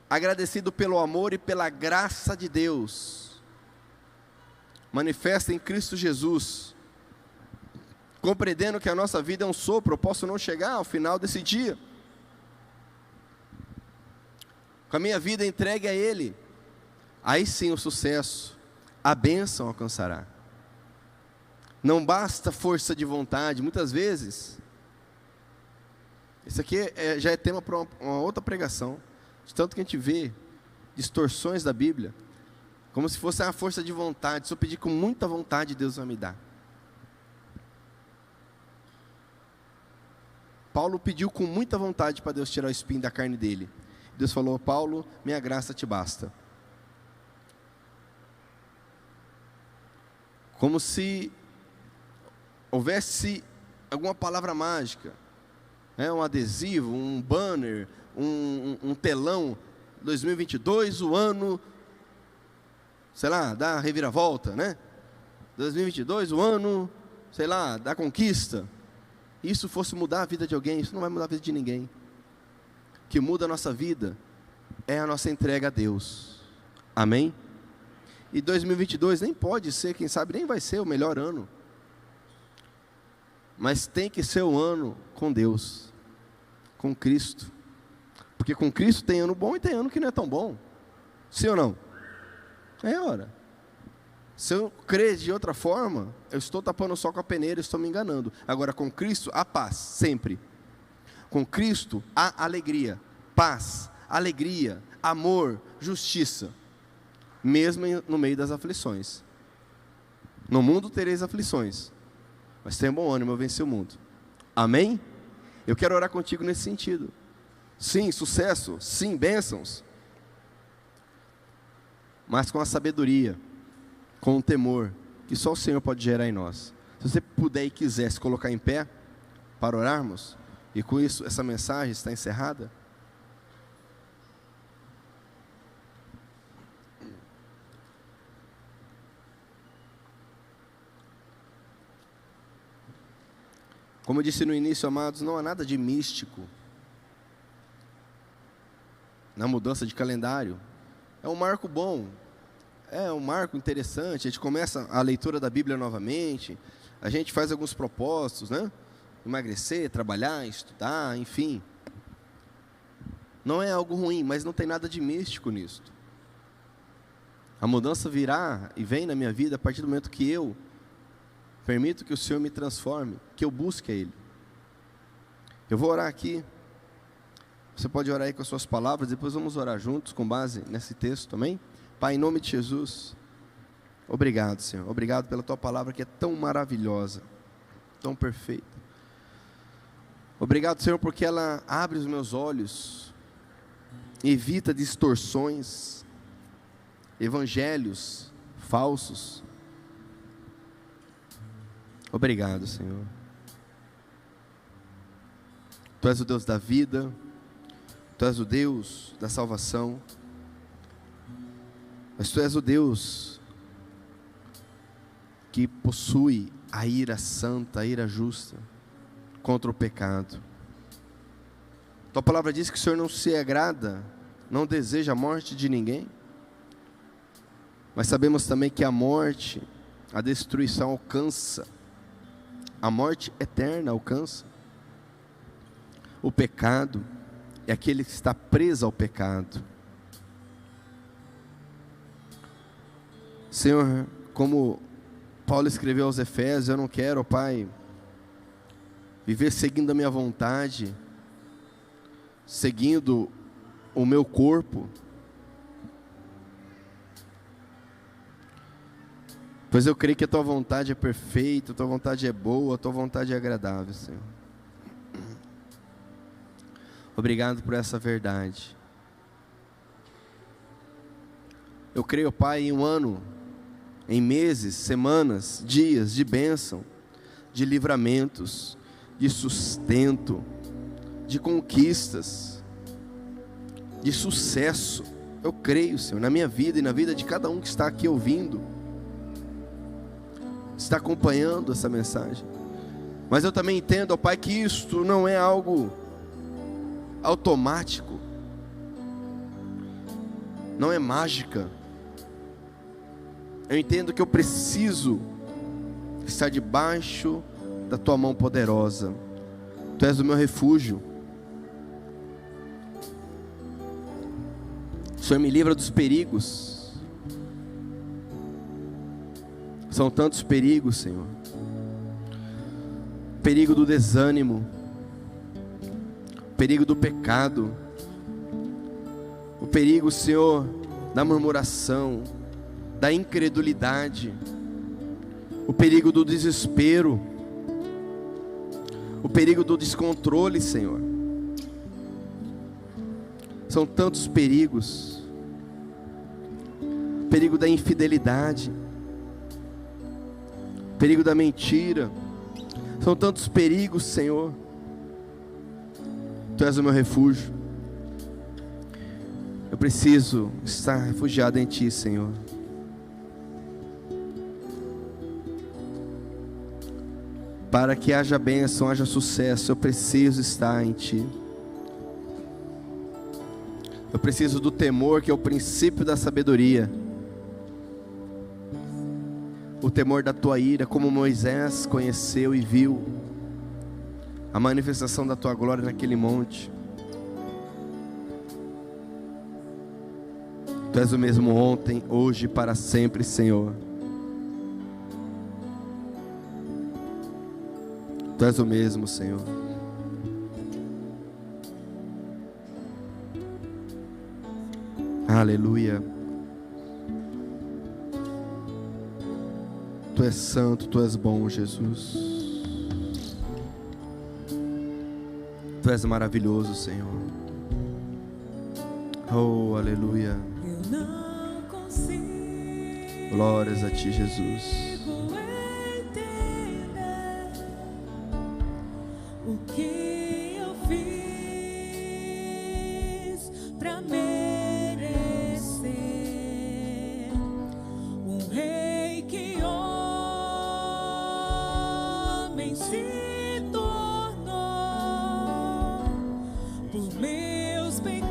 agradecido pelo amor e pela graça de Deus, manifesta em Cristo Jesus, compreendendo que a nossa vida é um sopro, eu posso não chegar ao final desse dia. Com a minha vida entregue a Ele, aí sim o sucesso, a bênção alcançará. Não basta força de vontade, muitas vezes, isso aqui já é tema para uma outra pregação, de tanto que a gente vê distorções da Bíblia, como se fosse a força de vontade. Se eu pedir com muita vontade, Deus vai me dar. Paulo pediu com muita vontade para Deus tirar o espinho da carne dele. Deus falou: Paulo, minha graça te basta. Como se houvesse alguma palavra mágica, um adesivo, um banner, um telão. 2022, o ano, sei lá, da reviravolta, 2022, o ano, sei lá, da conquista. Isso fosse mudar a vida de alguém, isso não vai mudar a vida de ninguém. O que muda a nossa vida é a nossa entrega a Deus. Amém? E 2022 nem pode ser, quem sabe nem vai ser o melhor ano. Mas tem que ser o ano com Deus, com Cristo. Porque com Cristo tem ano bom e tem ano que não é tão bom. Sim ou não? Ora. Se eu crer de outra forma, eu estou tapando o sol com a peneira, estou me enganando. Agora com Cristo há paz, sempre. Com Cristo há alegria, paz, alegria, amor, justiça. Mesmo no meio das aflições. No mundo tereis aflições, mas tenha bom ânimo, eu venci o mundo. Amém? Eu quero orar contigo nesse sentido. Sim, sucesso, sim, bênçãos, mas com a sabedoria, com o temor, que só o Senhor pode gerar em nós. Se você puder e quiser se colocar em pé, para orarmos, e com isso essa mensagem está encerrada. Como eu disse no início, amados, não há nada de místico na mudança de calendário. É um marco bom, é um marco interessante. A gente começa a leitura da Bíblia novamente, a gente faz alguns propósitos, emagrecer, trabalhar, estudar, enfim. Não é algo ruim, mas não tem nada de místico nisso. A mudança virá e vem na minha vida a partir do momento que eu permito que o Senhor me transforme, que eu busque a Ele. Eu vou orar aqui. Você pode orar aí com as suas palavras, depois vamos orar juntos com base nesse texto também. Pai, em nome de Jesus, obrigado, Senhor. Obrigado pela Tua palavra que é tão maravilhosa, tão perfeita. Obrigado, Senhor, porque ela abre os meus olhos, evita distorções, evangelhos falsos. Obrigado, Senhor. Tu és o Deus da vida, Tu és o Deus da salvação, mas Tu és o Deus que possui a ira santa, a ira justa contra o pecado. Tua palavra diz que o Senhor não se agrada, não deseja a morte de ninguém, mas sabemos também que a morte, a destruição alcança, a morte eterna alcança. O pecado é aquele que está preso ao pecado. Senhor, como Paulo escreveu aos Efésios, eu não quero, Pai, viver seguindo a minha vontade, seguindo o meu corpo, pois eu creio que a Tua vontade é perfeita, a Tua vontade é boa, a Tua vontade é agradável, Senhor. Obrigado por essa verdade. Eu creio, Pai, em um ano, em meses, semanas, dias de bênção, de livramentos, de sustento, de conquistas, de sucesso. Eu creio, Senhor, na minha vida e na vida de cada um que está aqui ouvindo, está acompanhando essa mensagem. Mas eu também entendo, ó Pai, que isto não é algo automático, não é mágica. Eu entendo que eu preciso estar debaixo da tua mão poderosa. Tu és o meu refúgio. O Senhor me livra dos perigos. São tantos perigos, Senhor. O perigo do desânimo, o perigo do pecado, o perigo, Senhor, da murmuração, da incredulidade, o perigo do desespero, o perigo do descontrole, Senhor. São tantos perigos. O perigo da infidelidade, o perigo da mentira. São tantos perigos, Senhor. Tu és o meu refúgio. Eu preciso estar refugiado em Ti, Senhor. Para que haja bênção, haja sucesso, eu preciso estar em Ti. Eu preciso do temor, que é o princípio da sabedoria. O temor da Tua ira, como Moisés conheceu e viu a manifestação da Tua glória naquele monte. Tu és o mesmo ontem, hoje e para sempre, Senhor. Tu és o mesmo, Senhor. Aleluia. Tu és santo, Tu és bom, Jesus. Tu és maravilhoso, Senhor. Oh, aleluia. Glórias a Ti, Jesus. O que eu fiz pra merecer um rei que homem se tornou, por meus pecados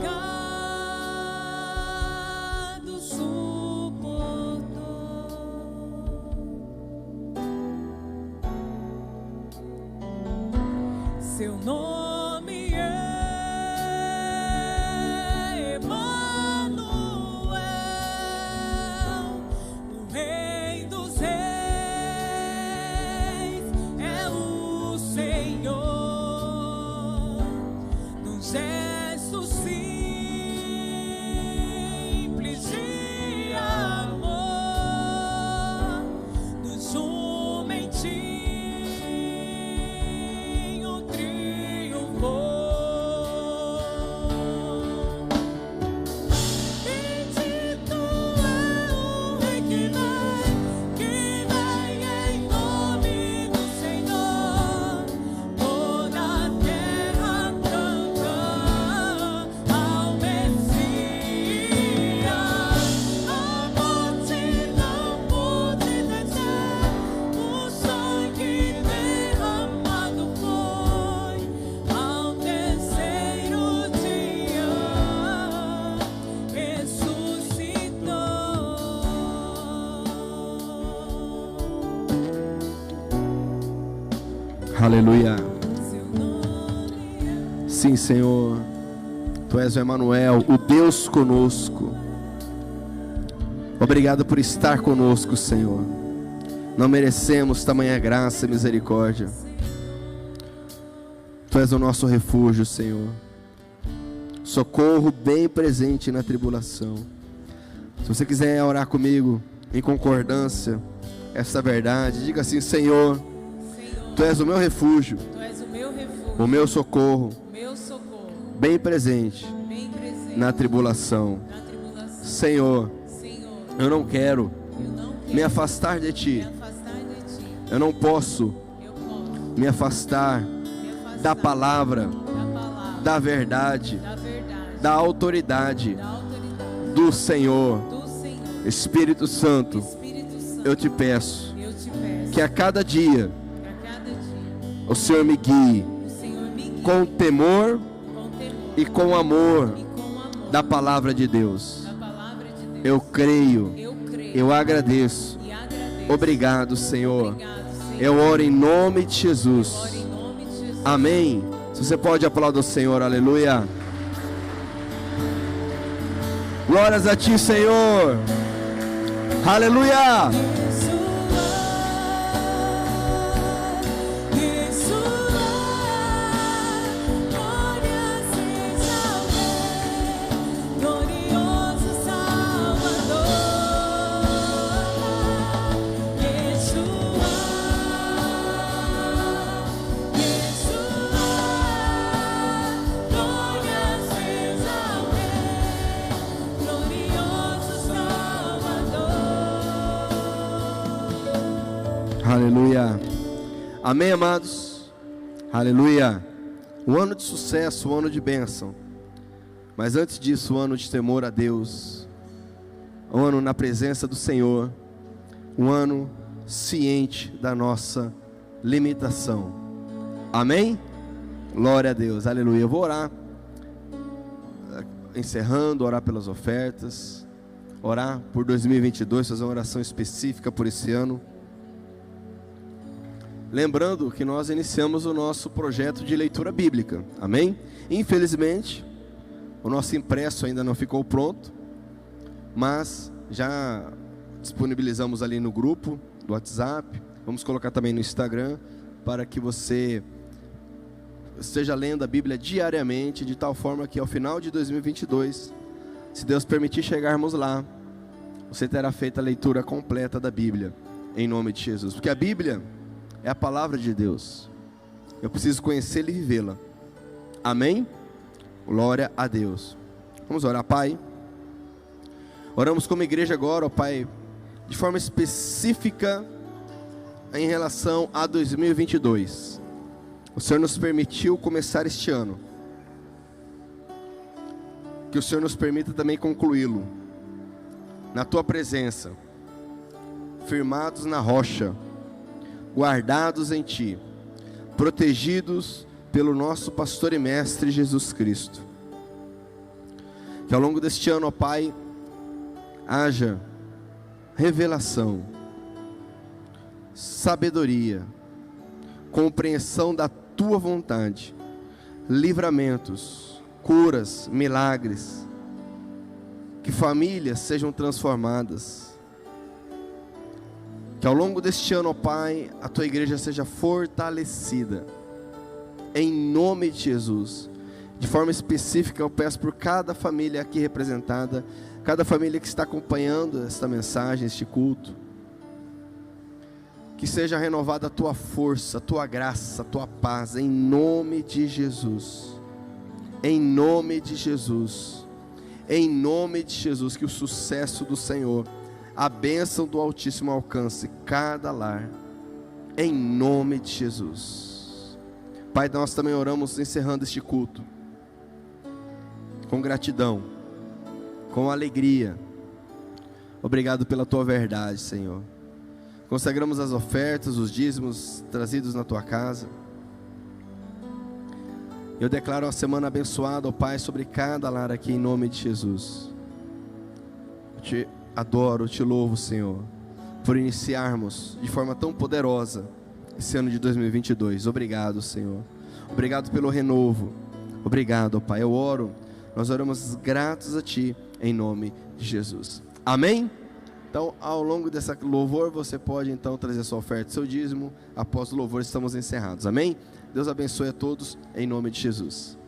suportou. Seu nome é Emanuel, o Rei dos Reis é o Senhor. Num gesto simples de amor, nos jumentinhos Aleluia. Sim, Senhor. Tu és o Emanuel, o Deus conosco. Obrigado por estar conosco, Senhor. Não merecemos tamanha graça e misericórdia. Tu és o nosso refúgio, Senhor. Socorro bem presente na tribulação. Se você quiser orar comigo em concordância essa verdade, diga assim: Senhor, Tu és o meu refúgio, o meu socorro, bem presente na tribulação. Senhor, eu não quero me afastar de Ti. Eu não posso me afastar da palavra, da verdade, da autoridade do Senhor. Espírito Santo, eu te peço que a cada dia o Senhor me guie com temor e com amor da palavra de Deus. Eu creio, eu agradeço. Obrigado, Senhor, Eu oro em nome de Eu oro Jesus. em nome de Jesus. Amém. Se você pode aplaudir o Senhor, aleluia. Glórias a ti, Senhor. Aleluia. Aleluia. Amém, amados? Aleluia. Um ano de sucesso, um ano de bênção. Mas antes disso, um ano de temor a Deus. Um ano na presença do Senhor. Um ano ciente da nossa limitação. Amém? Glória a Deus. Aleluia. Eu vou orar. Encerrando, orar pelas ofertas. Orar por 2022, fazer uma oração específica por esse ano. Lembrando que nós iniciamos o nosso projeto de leitura bíblica, amém? Infelizmente, o nosso impresso ainda não ficou pronto, mas já disponibilizamos ali no grupo do WhatsApp, vamos colocar também no Instagram, para que você esteja lendo a Bíblia diariamente, de tal forma que ao final de 2022, se Deus permitir chegarmos lá, você terá feito a leitura completa da Bíblia, em nome de Jesus, porque a Bíblia é a palavra de Deus. Eu preciso conhecê-la e vivê-la. Amém? Glória a Deus. Vamos orar, Pai. Oramos como igreja agora, ó Pai, de forma específica em relação a 2022. O Senhor nos permitiu começar este ano. Que o Senhor nos permita também concluí-lo na Tua presença, firmados na rocha, guardados em Ti, protegidos pelo nosso pastor e mestre Jesus Cristo. Que ao longo deste ano, ó Pai, haja revelação, sabedoria, compreensão da Tua vontade, livramentos, curas, milagres, que famílias sejam transformadas. Que ao longo deste ano, ó Pai, a Tua igreja seja fortalecida, em nome de Jesus. De forma específica, eu peço por cada família aqui representada, cada família que está acompanhando esta mensagem, este culto, que seja renovada a Tua força, a Tua graça, a Tua paz, em nome de Jesus. Em nome de Jesus. Em nome de Jesus, que o sucesso do Senhor, a bênção do Altíssimo alcance cada lar, em nome de Jesus. Pai, nós também oramos encerrando este culto, com gratidão, com alegria. Obrigado pela Tua verdade, Senhor. Consagramos as ofertas, os dízimos trazidos na Tua casa. Eu declaro uma semana abençoada, ó Pai, sobre cada lar aqui, em nome de Jesus. Eu te adoro, te louvo, Senhor, por iniciarmos de forma tão poderosa esse ano de 2022. Obrigado, Senhor. Obrigado pelo renovo. Obrigado, ó Pai. Eu oro, nós oramos gratos a Ti, em nome de Jesus. Amém? Então, ao longo dessa louvor, você pode então trazer sua oferta, seu dízimo. Após o louvor, estamos encerrados. Amém? Deus abençoe a todos, em nome de Jesus.